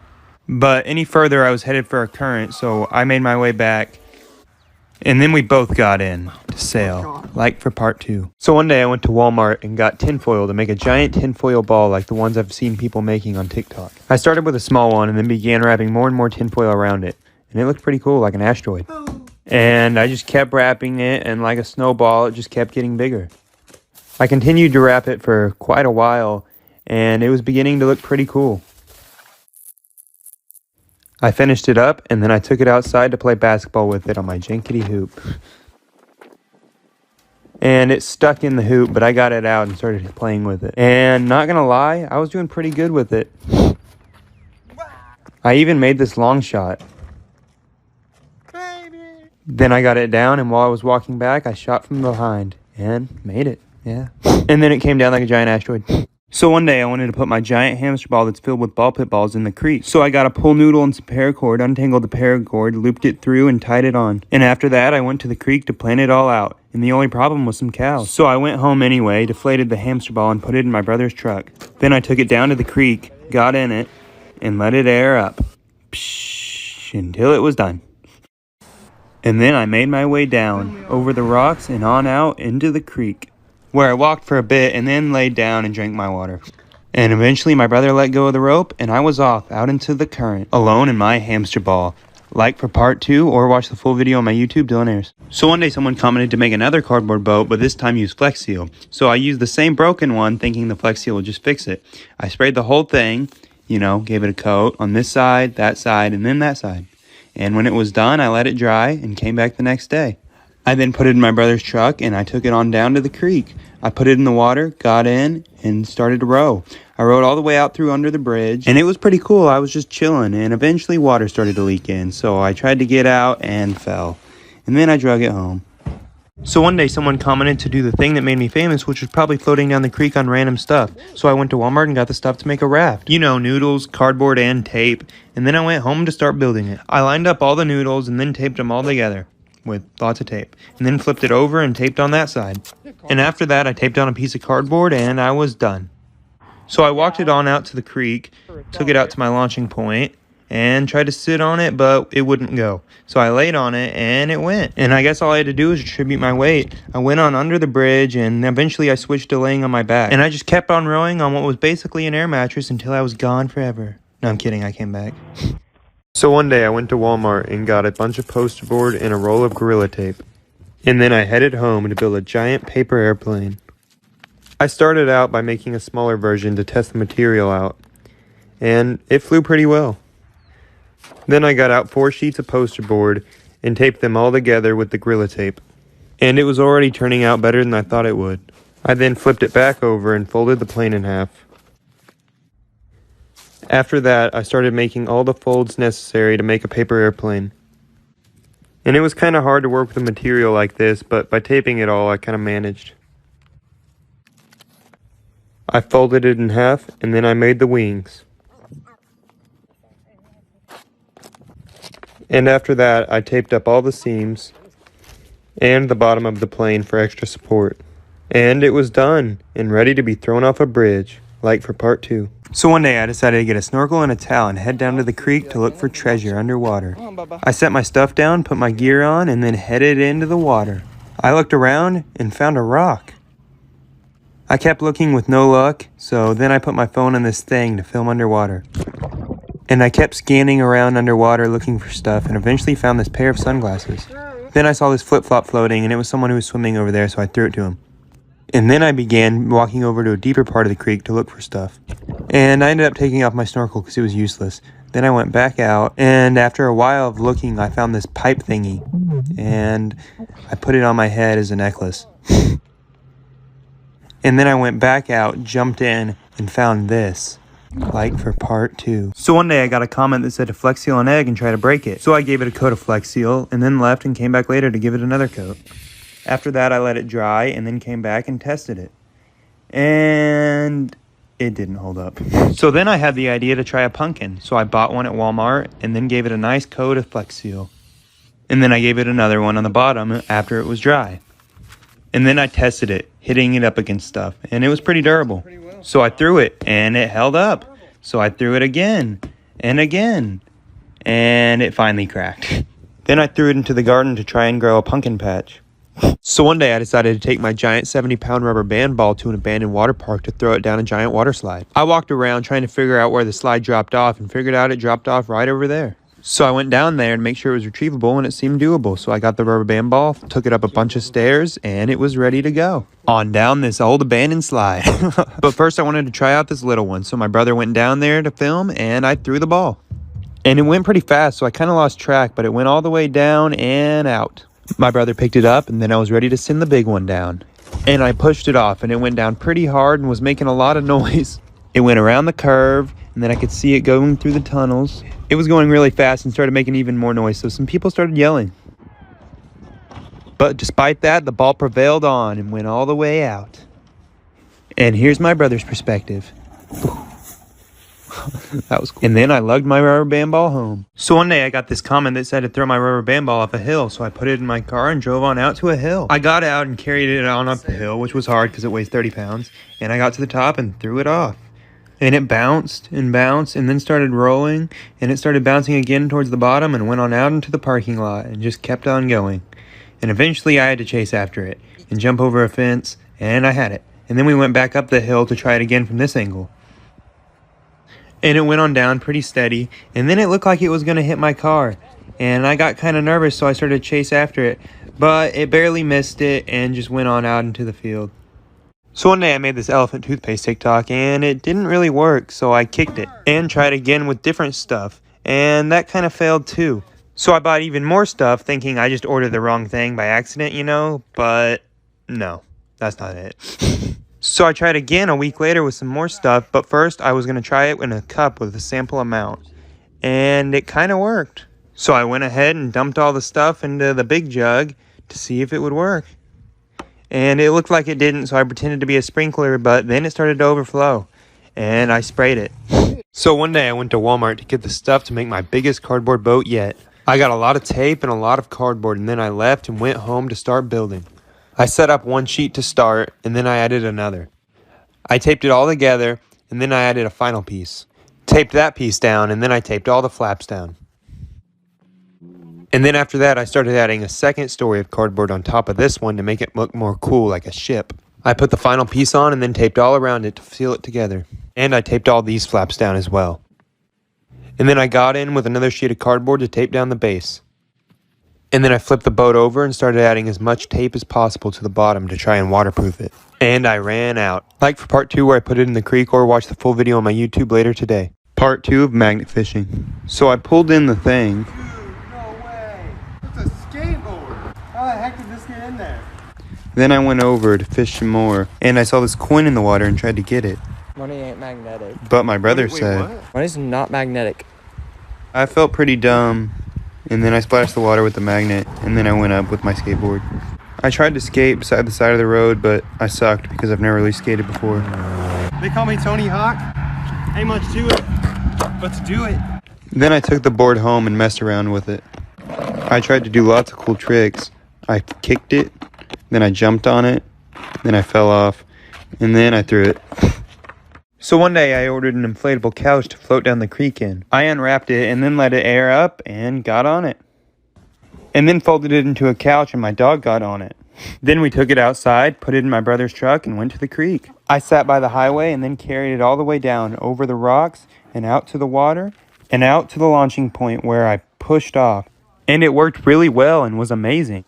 But any further, I was headed for a current, so I made my way back. And then we both got in to sail, like for part 2. So one day I went to Walmart and got tinfoil to make a giant tinfoil ball like the ones I've seen people making on TikTok. I started with a small one and then began wrapping more and more tinfoil around it. And it looked pretty cool, like an asteroid. And I just kept wrapping it, and like a snowball, it just kept getting bigger. I continued to wrap it for quite a while, and it was beginning to look pretty cool. I finished it up, and then I took it outside to play basketball with it on my jankety hoop. And it stuck in the hoop, but I got it out and started playing with it. And not gonna lie, I was doing pretty good with it. I even made this long shot. Then I got it down, and while I was walking back, I shot from behind and made it. Yeah. And then it came down like a giant asteroid. So one day I wanted to put my giant hamster ball that's filled with ball pit balls in the creek. So I got a pull noodle and some paracord, untangled the paracord, looped it through, and tied it on. And after that, I went to the creek to plan it all out. And the only problem was some cows. So I went home anyway, deflated the hamster ball, and put it in my brother's truck. Then I took it down to the creek, got in it, and let it air up. Psh, until it was done. And then I made my way down, over the rocks and on out into the creek, where I walked for a bit and then laid down and drank my water. And eventually my brother let go of the rope, and I was off out into the current, alone in my hamster ball, Like for part 2 or watch the full video on my YouTube, Dylan Ayres. So one day someone commented to make another cardboard boat, but this time use Flex Seal. So I used the same broken one thinking the Flex Seal would just fix it. I sprayed the whole thing, gave it a coat on this side, and then that side. And when it was done, I let it dry and came back the next day. I then put it in my brother's truck and I took it on down to the creek. I put it in the water, got in, and started to row. I rowed all the way out through under the bridge, and it was pretty cool. I was just chilling, and eventually water started to leak in, so I tried to get out and fell. And then I drug it home. So one day someone commented to do the thing that made me famous, which was probably floating down the creek on random stuff. So I went to Walmart and got the stuff to make a raft. Noodles, cardboard, and tape. And then I went home to start building it. I lined up all the noodles and then taped them all together with lots of tape, and then flipped it over and taped on that side. And after that, I taped on a piece of cardboard and I was done. So I walked it on out to the creek, took it out to my launching point, and tried to sit on it, but it wouldn't go. So I laid on it and it went. And I guess all I had to do was attribute my weight. I went on under the bridge and eventually I switched to laying on my back. And I just kept on rowing on what was basically an air mattress until I was gone forever. No, I'm kidding, I came back. So one day I went to Walmart and got a bunch of poster board and a roll of Gorilla Tape. And then I headed home to build a giant paper airplane. I started out by making a smaller version to test the material out. And it flew pretty well. Then I got out 4 sheets of poster board and taped them all together with the Gorilla Tape. And it was already turning out better than I thought it would. I then flipped it back over and folded the plane in half. After that, I started making all the folds necessary to make a paper airplane. And it was kind of hard to work with a material like this, but by taping it all, I kind of managed. I folded it in half, and then I made the wings. And after that, I taped up all the seams and the bottom of the plane for extra support. And it was done and ready to be thrown off a bridge, like for part 2. So one day I decided to get a snorkel and a towel and head down to the creek to look for treasure underwater. I set my stuff down, put my gear on, and then headed into the water. I looked around and found a rock. I kept looking with no luck, so then I put my phone on this thing to film underwater. And I kept scanning around underwater looking for stuff and eventually found this pair of sunglasses. Then I saw this flip-flop floating and it was someone who was swimming over there, so I threw it to him. And then I began walking over to a deeper part of the creek to look for stuff. And I ended up taking off my snorkel because it was useless. Then I went back out, and after a while of looking, I found this pipe thingy. And I put it on my head as a necklace. And then I went back out, jumped in, and found this. Like for part 2. So one day I got a comment that said to Flex Seal an egg and try to break it. So I gave it a coat of Flex Seal, and then left and came back later to give it another coat. After that, I let it dry and then came back and tested it. And it didn't hold up. So then I had the idea to try a pumpkin. So I bought one at Walmart and then gave it a nice coat of Flex Seal. And then I gave it another one on the bottom after it was dry. And then I tested it, hitting it up against stuff. And it was pretty durable. So I threw it and it held up. So I threw it again and again. And it finally cracked. Then I threw it into the garden to try and grow a pumpkin patch. So one day I decided to take my giant 70-pound rubber band ball to an abandoned water park to throw it down a giant water slide. I walked around trying to figure out where the slide dropped off and figured out it dropped off right over there. So I went down there to make sure it was retrievable and it seemed doable. So I got the rubber band ball, took it up a bunch of stairs, and it was ready to go. On down this old abandoned slide. But first I wanted to try out this little one. So my brother went down there to film and I threw the ball. And it went pretty fast, so I kind of lost track, but it went all the way down and out. My brother picked it up, and then I was ready to send the big one down. And I pushed it off, and it went down pretty hard and was making a lot of noise. It went around the curve, and then I could see it going through the tunnels. It was going really fast and started making even more noise, so some people started yelling. But despite that, the ball prevailed on and went all the way out. And here's my brother's perspective. That was cool. And then I lugged my rubber band ball home. So one day I got this comment that said to throw my rubber band ball off a hill. So I put it in my car and drove on out to a hill. I got out and carried it on up the hill, which was hard because it weighs 30 pounds. And I got to the top and threw it off. And it bounced and bounced and then started rolling. And it started bouncing again towards the bottom and went on out into the parking lot and just kept on going. And eventually I had to chase after it and jump over a fence. And I had it. And then we went back up the hill to try it again from this angle. And it went on down pretty steady, and then it looked like it was going to hit my car. and I got kind of nervous, so I started to chase after it, but it barely missed it and just went on out into the field. So one day I made this elephant toothpaste TikTok and it didn't really work, so I kicked it and tried again with different stuff, and that kind of failed too. So I bought even more stuff thinking I just ordered the wrong thing by accident, you know, but no, that's not it. So I tried again a week later with some more stuff, but first I was going to try it in a cup with a sample amount, and it kind of worked. So I went ahead and dumped all the stuff into the big jug to see if it would work. And it looked like it didn't, so I pretended to be a sprinkler, but then it started to overflow, and I sprayed it. So one day I went to Walmart to get the stuff to make my biggest cardboard boat yet. I got a lot of tape and a lot of cardboard, and then I left and went home to start building. I set up one sheet to start, and then I added another. I taped it all together, and then I added a final piece. Taped that piece down, and then I taped all the flaps down. And then after that, I started adding a second story of cardboard on top of this one to make it look more cool, like a ship. I put the final piece on and then taped all around it to seal it together. And I taped all these flaps down as well. And then I got in with another sheet of cardboard to tape down the base. And then I flipped the boat over and started adding as much tape as possible to the bottom to try and waterproof it. And I ran out. Like for part 2 where I put it in the creek, or watch the full video on my YouTube later today. Part 2 of magnet fishing. So I pulled in the thing. How the heck did this get in there? Then I went over to fish some more, and I saw this coin in the water and tried to get it. Money ain't magnetic. But my brother Wait, said, what? Money's not magnetic. I felt pretty dumb, and then I splashed the water with the magnet, and then I went up with my skateboard. I tried to skate beside the side of the road, but I sucked because I've never really skated before. They call me Tony Hawk. Ain't much to it, but to do it. Then I took the board home and messed around with it. I tried to do lots of cool tricks. I kicked it, then I jumped on it, then I fell off, and then I threw it. So one day I ordered an inflatable couch to float down the creek in. I unwrapped it and then let it air up and got on it. And then folded it into a couch and my dog got on it. Then we took it outside, put it in my brother's truck, and went to the creek. I sat by the highway and then carried it all the way down over the rocks and out to the water and out to the launching point where I pushed off. And it worked really well and was amazing.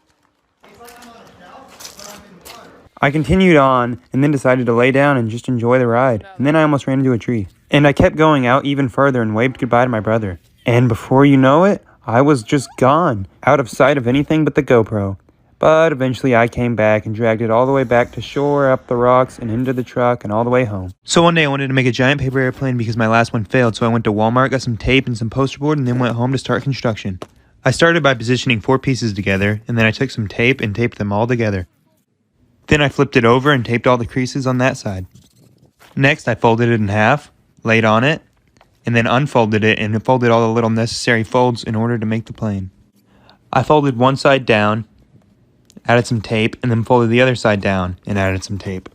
I continued on and then decided to lay down and just enjoy the ride. And then I almost ran into a tree. And I kept going out even further and waved goodbye to my brother. And before you know it, I was just gone, out of sight of anything but the GoPro. But eventually I came back and dragged it all the way back to shore, up the rocks, and into the truck, and all the way home. So one day I wanted to make a giant paper airplane because my last one failed, so I went to Walmart, got some tape and some poster board, and then went home to start construction. I started by positioning 4 pieces together, and then I took some tape and taped them all together. Then I flipped it over and taped all the creases on that side. Next, I folded it in half, laid on it, and then unfolded it and folded all the little necessary folds in order to make the plane. I folded one side down, added some tape, and then folded the other side down and added some tape.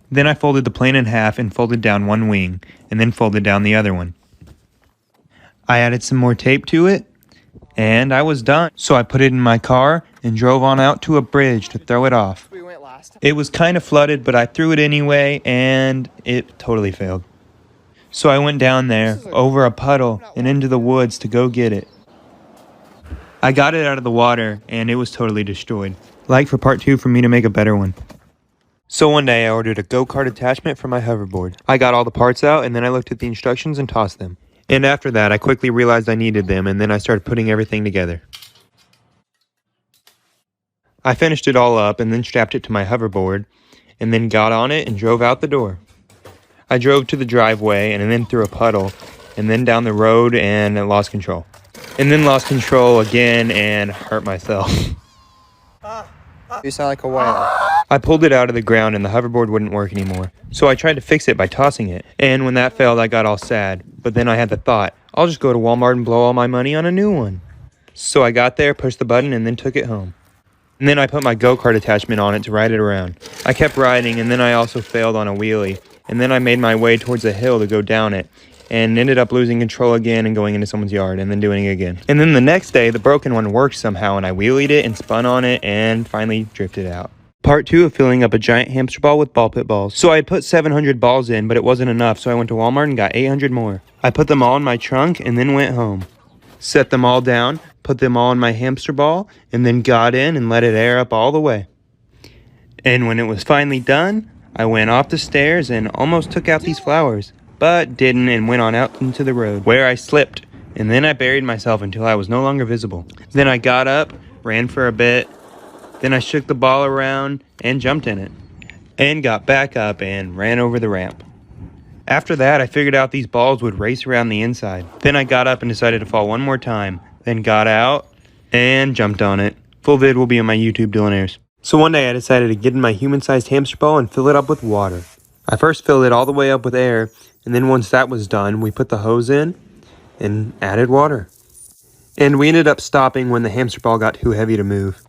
Then I folded the plane in half and folded down one wing, and then folded down the other one. I added some more tape to it, and I was done. So I put it in my car and drove on out to a bridge to throw it off. It was kind of flooded, but I threw it anyway, and it totally failed. So I went down there, over a puddle, and into the woods to go get it. I got it out of the water, and it was totally destroyed. Like for part 2 for me to make a better one. So one day I ordered a go-kart attachment for my hoverboard. I got all the parts out, and then I looked at the instructions and tossed them. And after that, I quickly realized I needed them, and then I started putting everything together. I finished it all up, and then strapped it to my hoverboard, and then got on it and drove out the door. I drove to the driveway, and then through a puddle, and then down the road, and lost control. And then lost control again, and hurt myself. You sound like a whale. I pulled it out of the ground, and the hoverboard wouldn't work anymore. So I tried to fix it by tossing it, and when that failed, I got all sad. But then I had the thought, I'll just go to Walmart and blow all my money on a new one. So I got there, pushed the button, and then took it home. And then I put my go-kart attachment on it to ride it around. I kept riding, and then I also failed on a wheelie. And then I made my way towards a hill to go down it, and ended up losing control again and going into someone's yard, and then doing it again. And then the next day, the broken one worked somehow, and I wheelied it and spun on it, and finally drifted out. Part 2 of filling up a giant hamster ball with ball pit balls. So I had put 700 balls in, but it wasn't enough, so I went to Walmart and got 800 more. I put them all in my trunk, and then went home. set them all down, put them all in my hamster ball, and then got in and let it air up all the way. And when it was finally done, I went off the stairs and almost took out these flowers, but didn't and went on out into the road, where I slipped, and then I buried myself until I was no longer visible. Then I got up, ran for a bit, then I shook the ball around and jumped in it, and got back up and ran over the ramp. After that, I figured out these balls would race around the inside. Then I got up and decided to fall one more time, then got out and jumped on it. Full vid will be on my YouTube, Dylan Ayres. So one day I decided to get in my human-sized hamster ball and fill it up with water. I first filled it all the way up with air, and then once that was done, we put the hose in and added water. And we ended up stopping when the hamster ball got too heavy to move.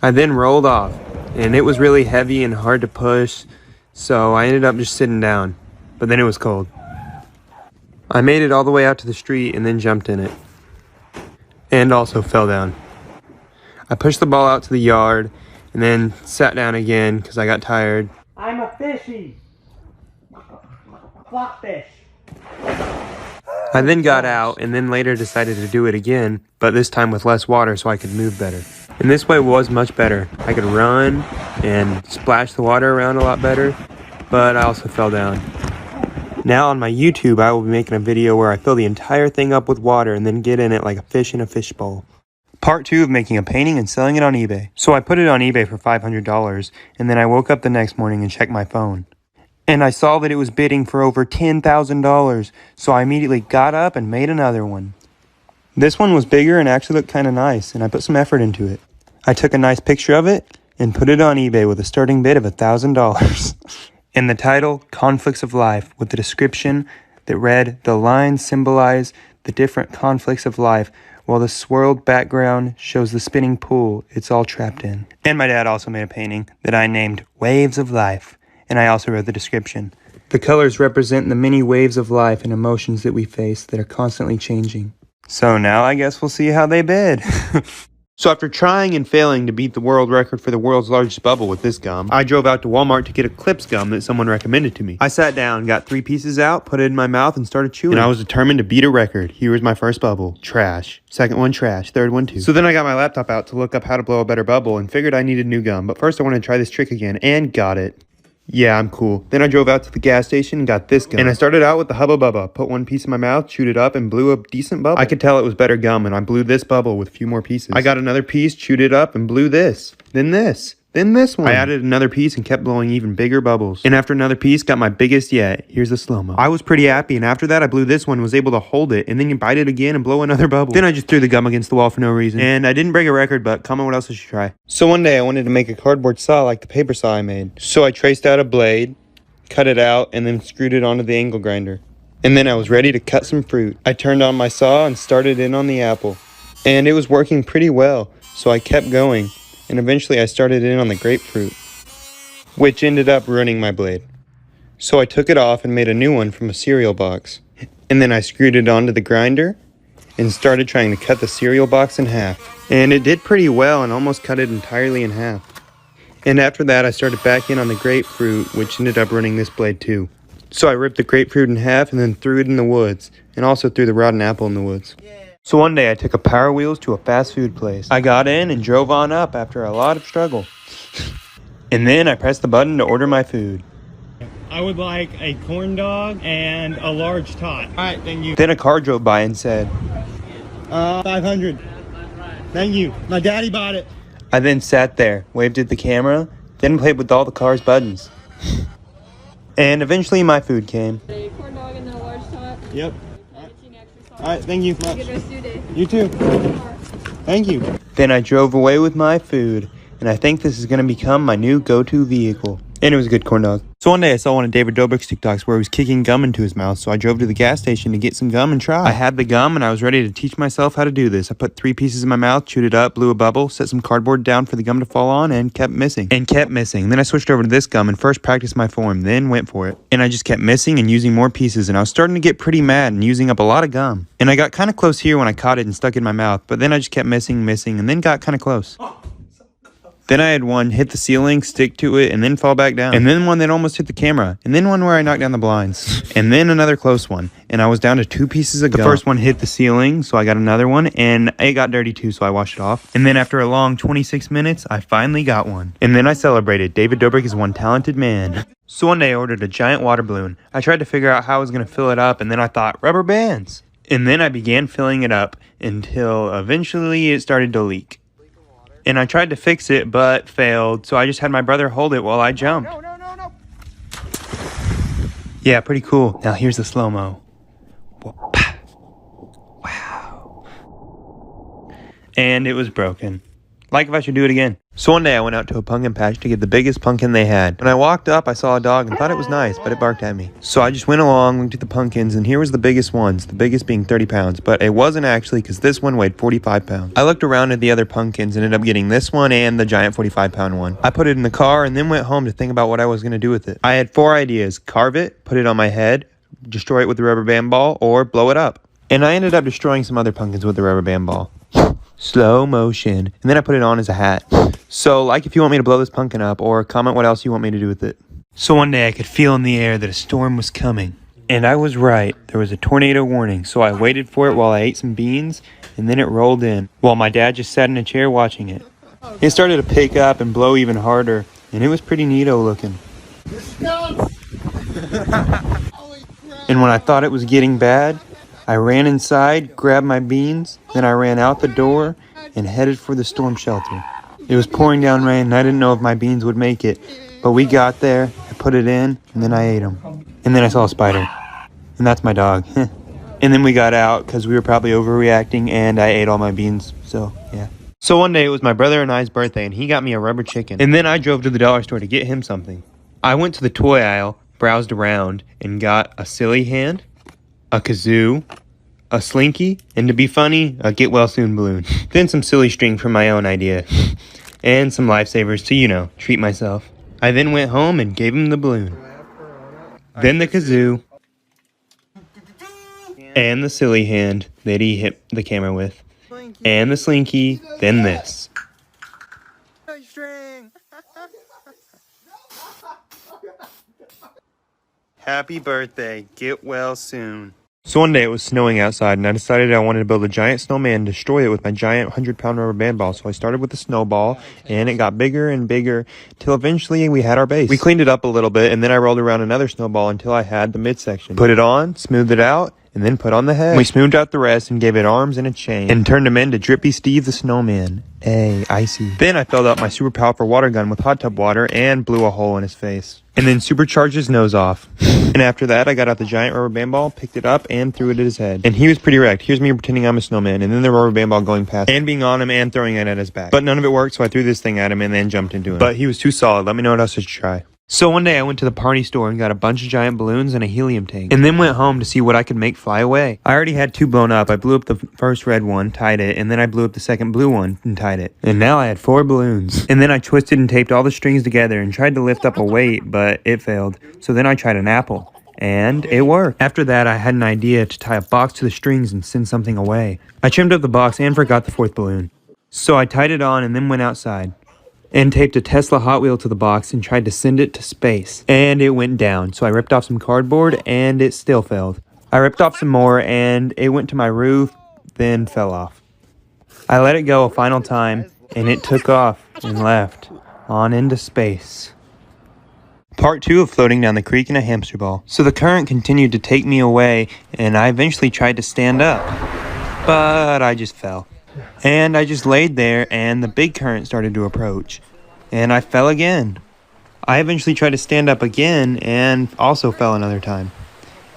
I then rolled off, and it was really heavy and hard to push, so I ended up just sitting down. But then it was cold. I made it all the way out to the street and then jumped in it. And also fell down. I pushed the ball out to the yard and then sat down again because I got tired. I'm a fishy. Flockfish. I then got out and then later decided to do it again, but this time with less water so I could move better. And this way was much better. I could run and splash the water around a lot better, but I also fell down. Now on my YouTube, I will be making a video where I fill the entire thing up with water and then get in it like a fish in a fishbowl. Part 2 of making a painting and selling it on eBay. So I put it on eBay for $500, and then I woke up the next morning and checked my phone. And I saw that it was bidding for over $10,000, so I immediately got up and made another one. This one was bigger and actually looked kind of nice, and I put some effort into it. I took a nice picture of it and put it on eBay with a starting bid of $1,000. And the title, Conflicts of Life, with the description that read, "The lines symbolize the different conflicts of life, while the swirled background shows the spinning pool it's all trapped in." And my dad also made a painting that I named Waves of Life, and I also wrote the description. The colors represent the many waves of life and emotions that we face that are constantly changing. So now I guess we'll see how they bid. So after trying and failing to beat the world record for the world's largest bubble with this gum, I drove out to Walmart to get a Clips gum that someone recommended to me. I sat down, got 3 pieces out, put it in my mouth, and started chewing. And I was determined to beat a record. Here was my first bubble. Trash. Second one, trash. Third one, too. So then I got my laptop out to look up how to blow a better bubble and figured I needed new gum. But first I wanted to try this trick again, and got it. Yeah, I'm cool. Then I drove out to the gas station and got this gum. And I started out with the Hubba Bubba. Put 1 piece in my mouth, chewed it up, and blew a decent bubble. I could tell it was better gum, and I blew this bubble with a few more pieces. I got another piece, chewed it up, and blew this. Then this. Then this one. I added another piece and kept blowing even bigger bubbles. And after another piece, got my biggest yet. Here's the slow-mo. I was pretty happy, and after that, I blew this one, was able to hold it, and then you bite it again and blow another bubble. Then I just threw the gum against the wall for no reason. And I didn't break a record, but comment what else I should try. So one day, I wanted to make a cardboard saw like the paper saw I made. So I traced out a blade, cut it out, and then screwed it onto the angle grinder. And then I was ready to cut some fruit. I turned on my saw and started in on the apple. And it was working pretty well, so I kept going. And eventually I started in on the grapefruit, which ended up ruining my blade. So I took it off and made a new one from a cereal box. And then I screwed it onto the grinder and started trying to cut the cereal box in half. And it did pretty well and almost cut it entirely in half. And after that, I started back in on the grapefruit, which ended up ruining this blade too. So I ripped the grapefruit in half and then threw it in the woods, and also threw the rotten apple in the woods. So one day I took a Power Wheels to a fast food place. I got in and drove on up after a lot of struggle. And then I pressed the button to order my food. I would like a corn dog and a large tot. All right, thank you. Then a car drove by and said, 500. Thank you. My daddy bought it. I then sat there, waved at the camera, then played with all the car's buttons. And eventually my food came. A corn dog and a large tot. Yep. Packaging extra All right, thank you much. Good rest of your day. You too. Thank you. Then I drove away with my food, and I think this is going to become my new go-to vehicle. And it was a good corn dog. So one day I saw one of David Dobrik's TikToks where he was kicking gum into his mouth, so I drove to the gas station to get some gum and try. I had the gum and I was ready to teach myself how to do this. I put 3 pieces in my mouth, chewed it up, blew a bubble, set some cardboard down for the gum to fall on, and kept missing. Then I switched over to this gum and first practiced my form, then went for it. And I just kept missing and using more pieces, and I was starting to get pretty mad and using up a lot of gum. And I got kind of close here when I caught it and stuck it in my mouth, but then I just kept missing, and then got kind of close. Then I had one hit the ceiling, stick to it, and then fall back down. And then one that almost hit the camera. And then one where I knocked down the blinds. And then another close one. And I was down to 2 pieces of gum. The first one hit the ceiling, so I got another one. And it got dirty too, so I washed it off. And then after a long 26 minutes, I finally got one. And then I celebrated. David Dobrik is one talented man. So one day I ordered a giant water balloon. I tried to figure out how I was going to fill it up, and then I thought, rubber bands. And then I began filling it up until eventually it started to leak. And I tried to fix it, but failed, so I just had my brother hold it while I jumped. No. Yeah, pretty cool. Now here's the slow-mo. Wow. And it was broken. Like if I should do it again. So one day I went out to a pumpkin patch to get the biggest pumpkin they had. When I walked up, I saw a dog and thought it was nice, but it barked at me. So I just went along, looked at the pumpkins, and here was the biggest ones, the biggest being 30 pounds. But it wasn't actually, because this one weighed 45 pounds. I looked around at the other pumpkins and ended up getting this one and the giant 45-pound one. I put it in the car and then went home to think about what I was going to do with it. I had 4 ideas: carve it, put it on my head, destroy it with a rubber band ball, or blow it up. And I ended up destroying some other pumpkins with the rubber band ball. Slow motion. And then I put it on as a hat. So like if you want me to blow this pumpkin up, or comment what else you want me to do with it. So one day I could feel in the air that a storm was coming. And I was right. There was a tornado warning. So I waited for it while I ate some beans, and then it rolled in, while my dad just sat in a chair watching it. It started to pick up and blow even harder, and it was pretty neato looking. And when I thought it was getting bad, I ran inside, grabbed my beans, then I ran out the door and headed for the storm shelter. It was pouring down rain and I didn't know if my beans would make it, but we got there, I put it in, and then I ate them. And then I saw a spider, and that's my dog. And then we got out because we were probably overreacting and I ate all my beans, so yeah. So one day it was my brother and I's birthday and he got me a rubber chicken. And then I drove to the dollar store to get him something. I went to the toy aisle, browsed around, and got a silly hand, a kazoo, a slinky, and to be funny, a get well soon balloon. Then some silly string from my own idea. And some lifesavers to, treat myself. I then went home and gave him the balloon. Then the kazoo. And the silly hand that he hit the camera with. And the slinky, then this. Happy birthday. Get well soon. So one day it was snowing outside and I decided I wanted to build a giant snowman and destroy it with my giant 100-pound rubber band ball. So I started with a snowball and it got bigger and bigger till eventually we had our base. We cleaned it up a little bit and then I rolled around another snowball until I had the midsection. Put it on, smoothed it out, and then put on the head. We smoothed out the rest and gave it arms and a chain and turned him into Drippy Steve the Snowman. Hey, icy. Then I filled up my super powerful water gun with hot tub water and blew a hole in his face. And then supercharged his nose off. And after that, I got out the giant rubber band ball, picked it up, and threw it at his head. And he was pretty wrecked. Here's me pretending I'm a snowman, and then the rubber band ball going past and being on him and throwing it at his back. But none of it worked, so I threw this thing at him and then jumped into him. But he was too solid. Let me know what else I should try. So one day I went to the party store and got a bunch of giant balloons and a helium tank. And then went home to see what I could make fly away. I already had 2 blown up. I blew up the first red one, tied it, and then I blew up the second blue one and tied it. And now I had 4 balloons. And then I twisted and taped all the strings together and tried to lift up a weight, but it failed. So then I tried an apple. And it worked. After that, I had an idea to tie a box to the strings and send something away. I trimmed up the box and forgot the 4th balloon. So I tied it on and then went outside. And taped a Tesla Hot Wheel to the box and tried to send it to space. And it went down, so I ripped off some cardboard and it still failed. I ripped off some more and it went to my roof, then fell off. I let it go a final time and it took off and left on into space. Part 2 of floating down the creek in a hamster ball. So the current continued to take me away and I eventually tried to stand up, but I just fell. And I just laid there and the big current started to approach. And I fell again. I eventually tried to stand up again and also fell another time.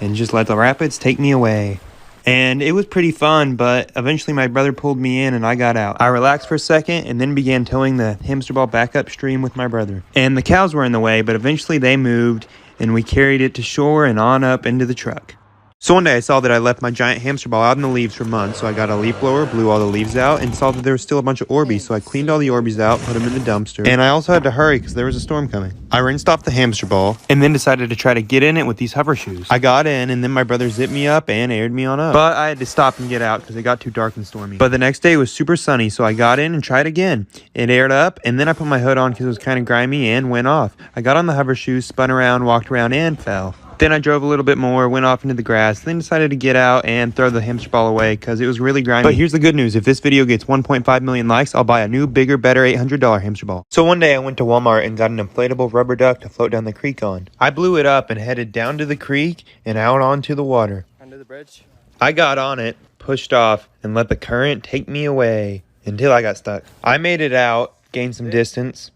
And just let the rapids take me away. And it was pretty fun, but eventually my brother pulled me in and I got out. I relaxed for a second and then began towing the hamster ball back upstream with my brother. And the cows were in the way, but eventually they moved and we carried it to shore and on up into the truck. So one day I saw that I left my giant hamster ball out in the leaves for months, so I got a leaf blower, blew all the leaves out, and saw that there was still a bunch of Orbeez, so I cleaned all the Orbeez out, put them in the dumpster, and I also had to hurry because there was a storm coming. I rinsed off the hamster ball, and then decided to try to get in it with these hover shoes. I got in, and then my brother zipped me up and aired me on up. But I had to stop and get out because it got too dark and stormy. But the next day was super sunny, so I got in and tried again. It aired up, and then I put my hood on because it was kind of grimy and went off. I got on the hover shoes, spun around, walked around, and fell. Then I drove a little bit more, went off into the grass, then decided to get out and throw the hamster ball away because it was really grimy. But here's the good news. If this video gets 1.5 million likes, I'll buy a new, bigger, better $800 hamster ball. So one day I went to Walmart and got an inflatable rubber duck to float down the creek on. I blew it up and headed down to the creek and out onto the water. Under the bridge. I got on it, pushed off, and let the current take me away until I got stuck. I made it out, gained some distance,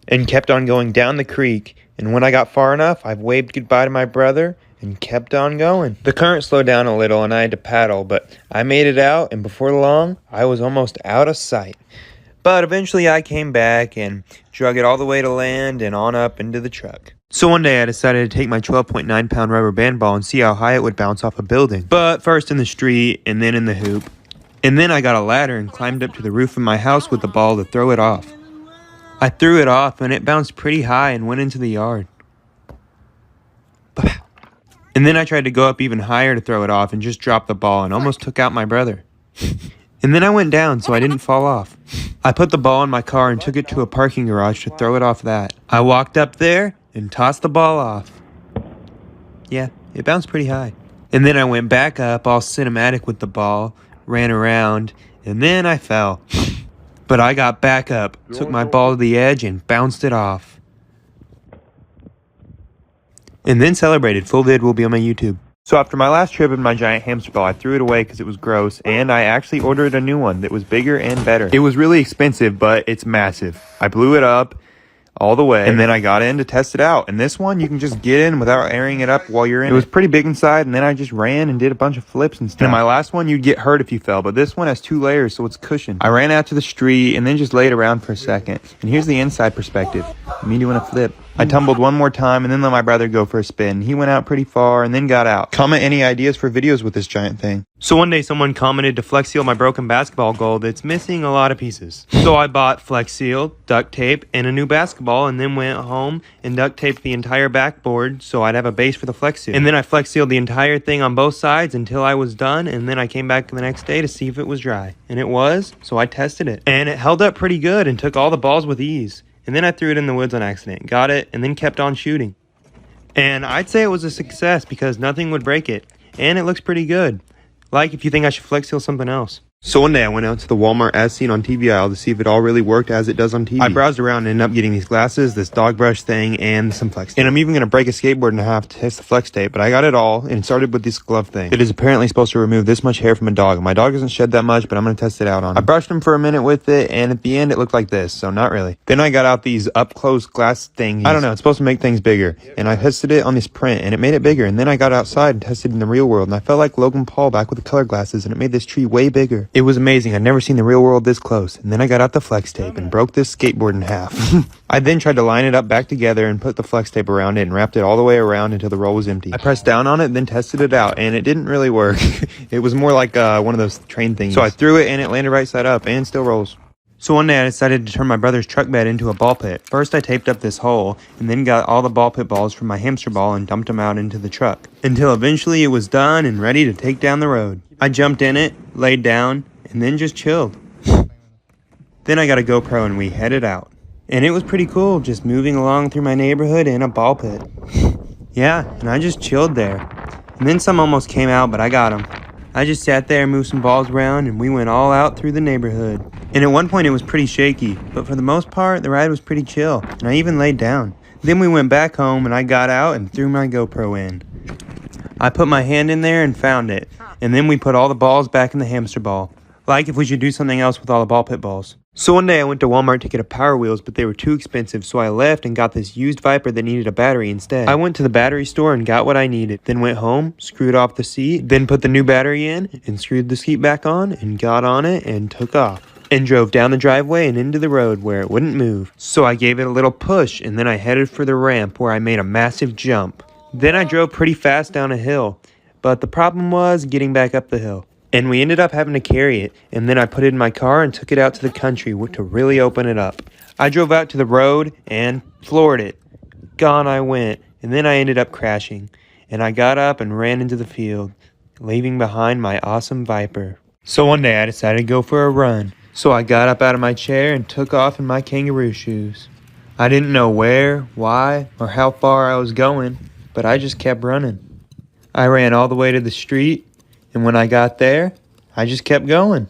and kept on going down the creek. And when I got far enough, I waved goodbye to my brother and kept on going. The current slowed down a little and I had to paddle, but I made it out, and before long, I was almost out of sight. But eventually I came back and drug it all the way to land and on up into the truck. So one day I decided to take my 12.9 pound rubber band ball and see how high it would bounce off a building. But first in the street and then in the hoop. And then I got a ladder and climbed up to the roof of my house with the ball to throw it off. I threw it off and it bounced pretty high and went into the yard. And then I tried to go up even higher to throw it off and just dropped the ball and almost took out my brother. And then I went down so I didn't fall off. I put the ball in my car and took it to a parking garage to throw it off that. I walked up there and tossed the ball off. Yeah, it bounced pretty high. And then I went back up all cinematic with the ball, ran around, and then I fell. But I got back up, took my ball to the edge, and bounced it off. And then celebrated. Full vid will be on my YouTube. So after my last trip in my giant hamster ball, I threw it away because it was gross, and I actually ordered a new one that was bigger and better. It was really expensive, but it's massive. I blew it up all the way, and then I got in to test it out. And this one, you can just get in without airing it up while you're in. It was pretty big inside, and then I just ran and did a bunch of flips and stuff. And my last one, you'd get hurt if you fell, but this one has 2 layers, so it's cushioned. I ran out to the street and then just laid around for a second. And here's the inside perspective, me doing a flip. I tumbled one more time and then let my brother go for a spin. He went out pretty far and then got out. Comment any ideas for videos with this giant thing. So one day someone commented to Flex Seal my broken basketball goal that's missing a lot of pieces. So I bought Flex Seal, duct tape, and a new basketball, and then went home and duct taped the entire backboard so I'd have a base for the Flex Seal. And then I Flex Sealed the entire thing on both sides until I was done, and then I came back the next day to see if it was dry. And it was, so I tested it. And it held up pretty good and took all the balls with ease. And then I threw it in the woods on accident, got it, and then kept on shooting. And I'd say it was a success because nothing would break it. And it looks pretty good. Like if you think I should Flex Seal something else. So one day I went out to the Walmart as seen on TV aisle to see if it all really worked as it does on TV. I browsed around and ended up getting these glasses, this dog brush thing, and some flex tape. And I'm even going to break a skateboard in half to test the flex tape, but I got it all, and it started with this glove thing. It is apparently supposed to remove this much hair from a dog. My dog doesn't shed that much, but I'm going to test it out on him. I brushed him for a minute with it, and at the end it looked like this, so not really. Then I got out these up-close glass things. I don't know, it's supposed to make things bigger. And I tested it on this print, and it made it bigger. And then I got outside and tested it in the real world, and I felt like Logan Paul back with the color glasses, and it made this tree way bigger. It was amazing. I'd never seen the real world this close. And then I got out the flex tape and broke this skateboard in half. I then tried to line it up back together and put the flex tape around it and wrapped it all the way around until the roll was empty. I pressed down on it, then tested it out, and it didn't really work. It was more like one of those train things. So I threw it and it landed right side up and still rolls. So one day I decided to turn my brother's truck bed into a ball pit. First I taped up this hole and then got all the ball pit balls from my hamster ball and dumped them out into the truck. Until eventually it was done and ready to take down the road. I jumped in it, laid down, and then just chilled. Then I got a GoPro and we headed out. And it was pretty cool just moving along through my neighborhood in a ball pit. Yeah, and I just chilled there. And then some almost came out, but I got them. I just sat there, moved some balls around, and we went all out through the neighborhood. And at one point it was pretty shaky, but for the most part the ride was pretty chill, and I even laid down. Then we went back home and I got out and threw my GoPro in. I put my hand in there and found it, and then we put all the balls back in the hamster ball. Like if we should do something else with all the ball pit balls. So one day I went to Walmart to get a Power Wheels, but they were too expensive, so I left and got this used Viper that needed a battery instead. I went to the battery store and got what I needed, then went home, screwed off the seat, then put the new battery in, and screwed the seat back on, and got on it, and took off. And drove down the driveway and into the road where it wouldn't move. So I gave it a little push, and then I headed for the ramp where I made a massive jump. Then I drove pretty fast down a hill. but the problem was getting back up the hill. And we ended up having to carry it, and then I put it in my car and took it out to the country to really open it up. I drove out to the road and floored it. Gone I went, and then I ended up crashing, and I got up and ran into the field, leaving behind my awesome Viper. So one day I decided to go for a run, so I got up out of my chair and took off in my kangaroo shoes. I didn't know where, why, or how far I was going, but I just kept running. I ran all the way to the street, and when I got there, I just kept going.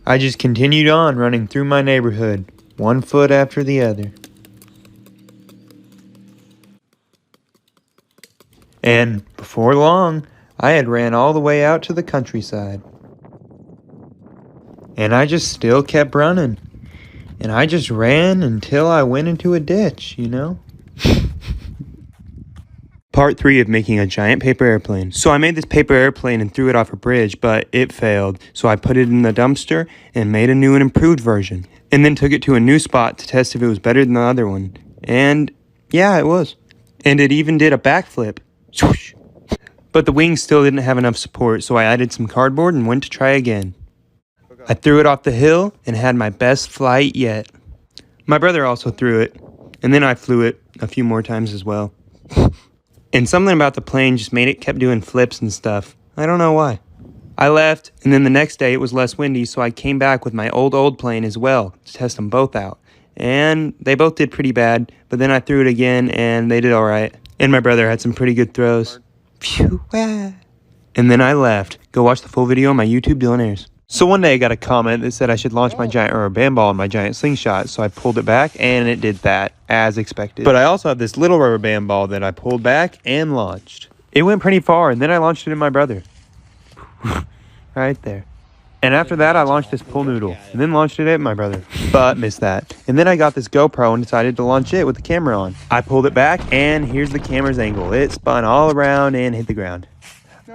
I just continued on running through my neighborhood, one foot after the other. And before long, I had ran all the way out to the countryside. And I just still kept running. And I just ran until I went into a ditch, you know? Part 3 of making a giant paper airplane. So I made this paper airplane and threw it off a bridge, but it failed. So I put it in the dumpster and made a new and improved version. And then took it to a new spot to test if it was better than the other one. And yeah, it was. And it even did a backflip. Swoosh. But the wings still didn't have enough support, so I added some cardboard and went to try again. I threw it off the hill and had my best flight yet. My brother also threw it, and then I flew it a few more times as well. And something about the plane just made it kept doing flips and stuff. I don't know why. I left, and then the next day it was less windy, so I came back with my old plane as well to test them both out. And they both did pretty bad, but then I threw it again, and they did alright. And my brother had some pretty good throws. Phew. And then I left. Go watch the full video on my YouTube, Dylan Ayres. So one day I got a comment that said I should launch my giant rubber band ball in my giant slingshot, so I pulled it back and it did that, as expected. But I also have this little rubber band ball that I pulled back and launched. It went pretty far, and then I launched it in my brother. Right there. And after that, I launched this pool noodle, and then launched it at my brother, but missed that. And then I got this GoPro and decided to launch it with the camera on. I pulled it back, and here's the camera's angle. It spun all around and hit the ground.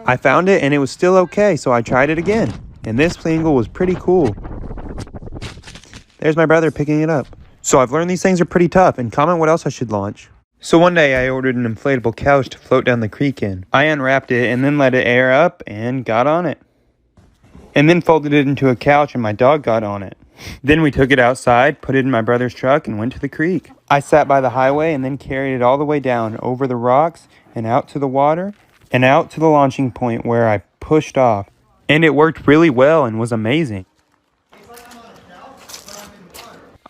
I found it, and it was still okay, so I tried it again. And this angle was pretty cool. There's my brother picking it up. So I've learned these things are pretty tough, and comment what else I should launch. So one day I ordered an inflatable couch to float down the creek in. I unwrapped it and then let it air up and got on it. And then folded it into a couch and my dog got on it. Then we took it outside, put it in my brother's truck, and went to the creek. I sat by the highway and then carried it all the way down over the rocks and out to the water and out to the launching point where I pushed off. And it worked really well and was amazing.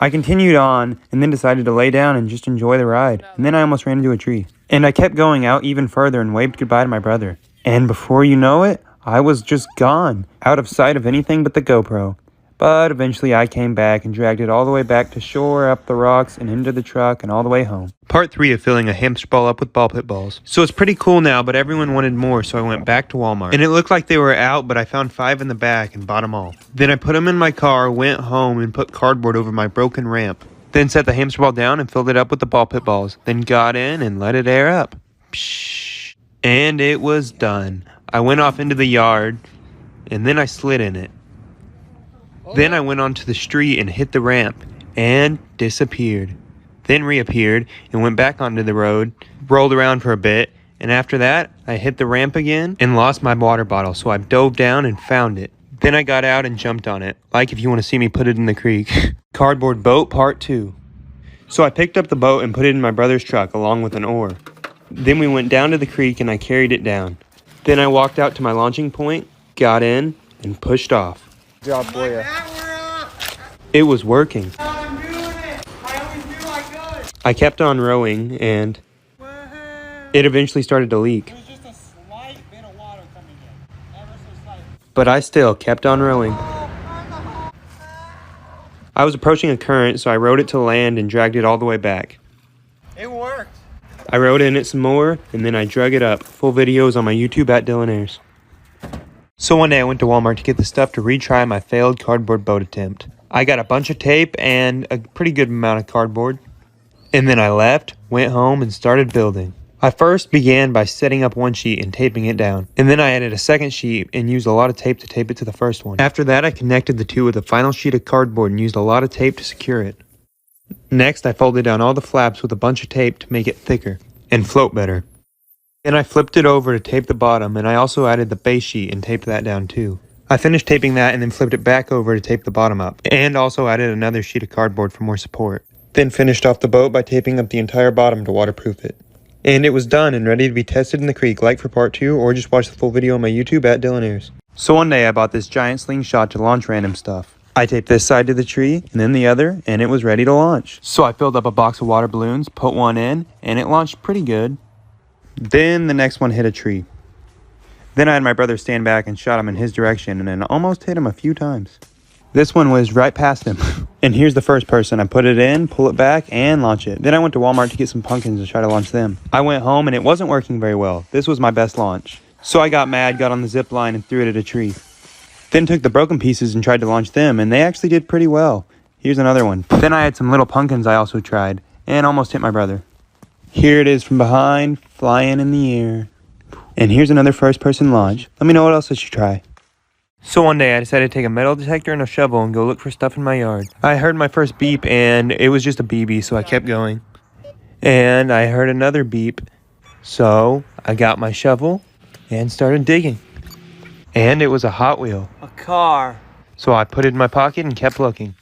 I continued on and then decided to lay down and just enjoy the ride. And then I almost ran into a tree. And I kept going out even further and waved goodbye to my brother. And before you know it, I was just gone, out of sight of anything but the GoPro. But eventually I came back and dragged it all the way back to shore, up the rocks, and into the truck, and all the way home. Part 3 of filling a hamster ball up with ball pit balls. So it's pretty cool now, but everyone wanted more, so I went back to Walmart. And it looked like they were out, but I found 5 in the back and bought them all. Then I put them in my car, went home, and put cardboard over my broken ramp. Then set the hamster ball down and filled it up with the ball pit balls. Then got in and let it air up. Pshh. And it was done. I went off into the yard, and then I slid in it. Then I went onto the street and hit the ramp, and disappeared. Then reappeared, and went back onto the road, rolled around for a bit, and after that, I hit the ramp again, and lost my water bottle, so I dove down and found it. Then I got out and jumped on it, like if you want to see me put it in the creek. Cardboard boat part 2. So I picked up the boat and put it in my brother's truck, along with an oar. Then we went down to the creek, and I carried it down. Then I walked out to my launching point, got in, and pushed off. Good job for you. It was working. I kept on rowing, and it eventually started to leak. But I still kept on rowing. I was approaching a current, so I rowed it to land and dragged it all the way back. It worked. I rowed in it some more, and then I drug it up. Full videos on my YouTube at Dylan Ayres. So one day I went to Walmart to get the stuff to retry my failed cardboard boat attempt. I got a bunch of tape and a pretty good amount of cardboard. And then I left, went home, and started building. I first began by setting up one sheet and taping it down. And then I added a second sheet and used a lot of tape to tape it to the first one. After that, I connected the two with a final sheet of cardboard and used a lot of tape to secure it. Next, I folded down all the flaps with a bunch of tape to make it thicker and float better. Then I flipped it over to tape the bottom, and I also added the base sheet and taped that down too. I finished taping that and then flipped it back over to tape the bottom up, and also added another sheet of cardboard for more support. Then finished off the boat by taping up the entire bottom to waterproof it. And it was done and ready to be tested in the creek. Like for part 2, or just watch the full video on my YouTube at Dylan Ayres. So one day I bought this giant slingshot to launch random stuff. I taped this side to the tree and then the other, and it was ready to launch. So I filled up a box of water balloons, put one in, and it launched pretty good. Then the next one hit a tree. Then I had my brother stand back and shot him in his direction and then almost hit him a few times. This one was right past him. And here's the first person. I put it in, pull it back, and launch it. Then I went to Walmart to get some pumpkins to try to launch them. I went home and it wasn't working very well. This was my best launch. So I got mad, got on the zip line, and threw it at a tree. Then took the broken pieces and tried to launch them, and they actually did pretty well. Here's another one. Then I had some little pumpkins I also tried, and almost hit my brother. Here it is from behind, flying in the air. And here's another first-person launch. Let me know what else I should try. So one day I decided to take a metal detector and a shovel and go look for stuff in my yard. I heard my first beep and it was just a BB, so I kept going. And I heard another beep, so I got my shovel and started digging. And it was a Hot Wheel. A car. So I put it in my pocket and kept looking.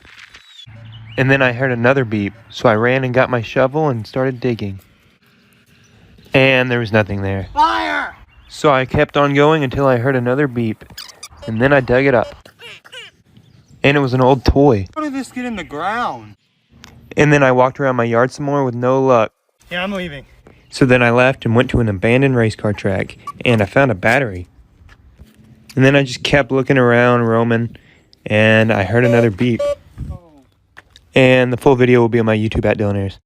And then I heard another beep, so I ran and got my shovel and started digging. And there was nothing there. Fire! So I kept on going until I heard another beep. And then I dug it up. And it was an old toy. How did this get in the ground? And then I walked around my yard some more with no luck. Yeah, I'm leaving. So then I left and went to an abandoned race car track. And I found a battery. And then I just kept looking around, roaming. And I heard another beep. And the full video will be on my YouTube at Dylan Ayres.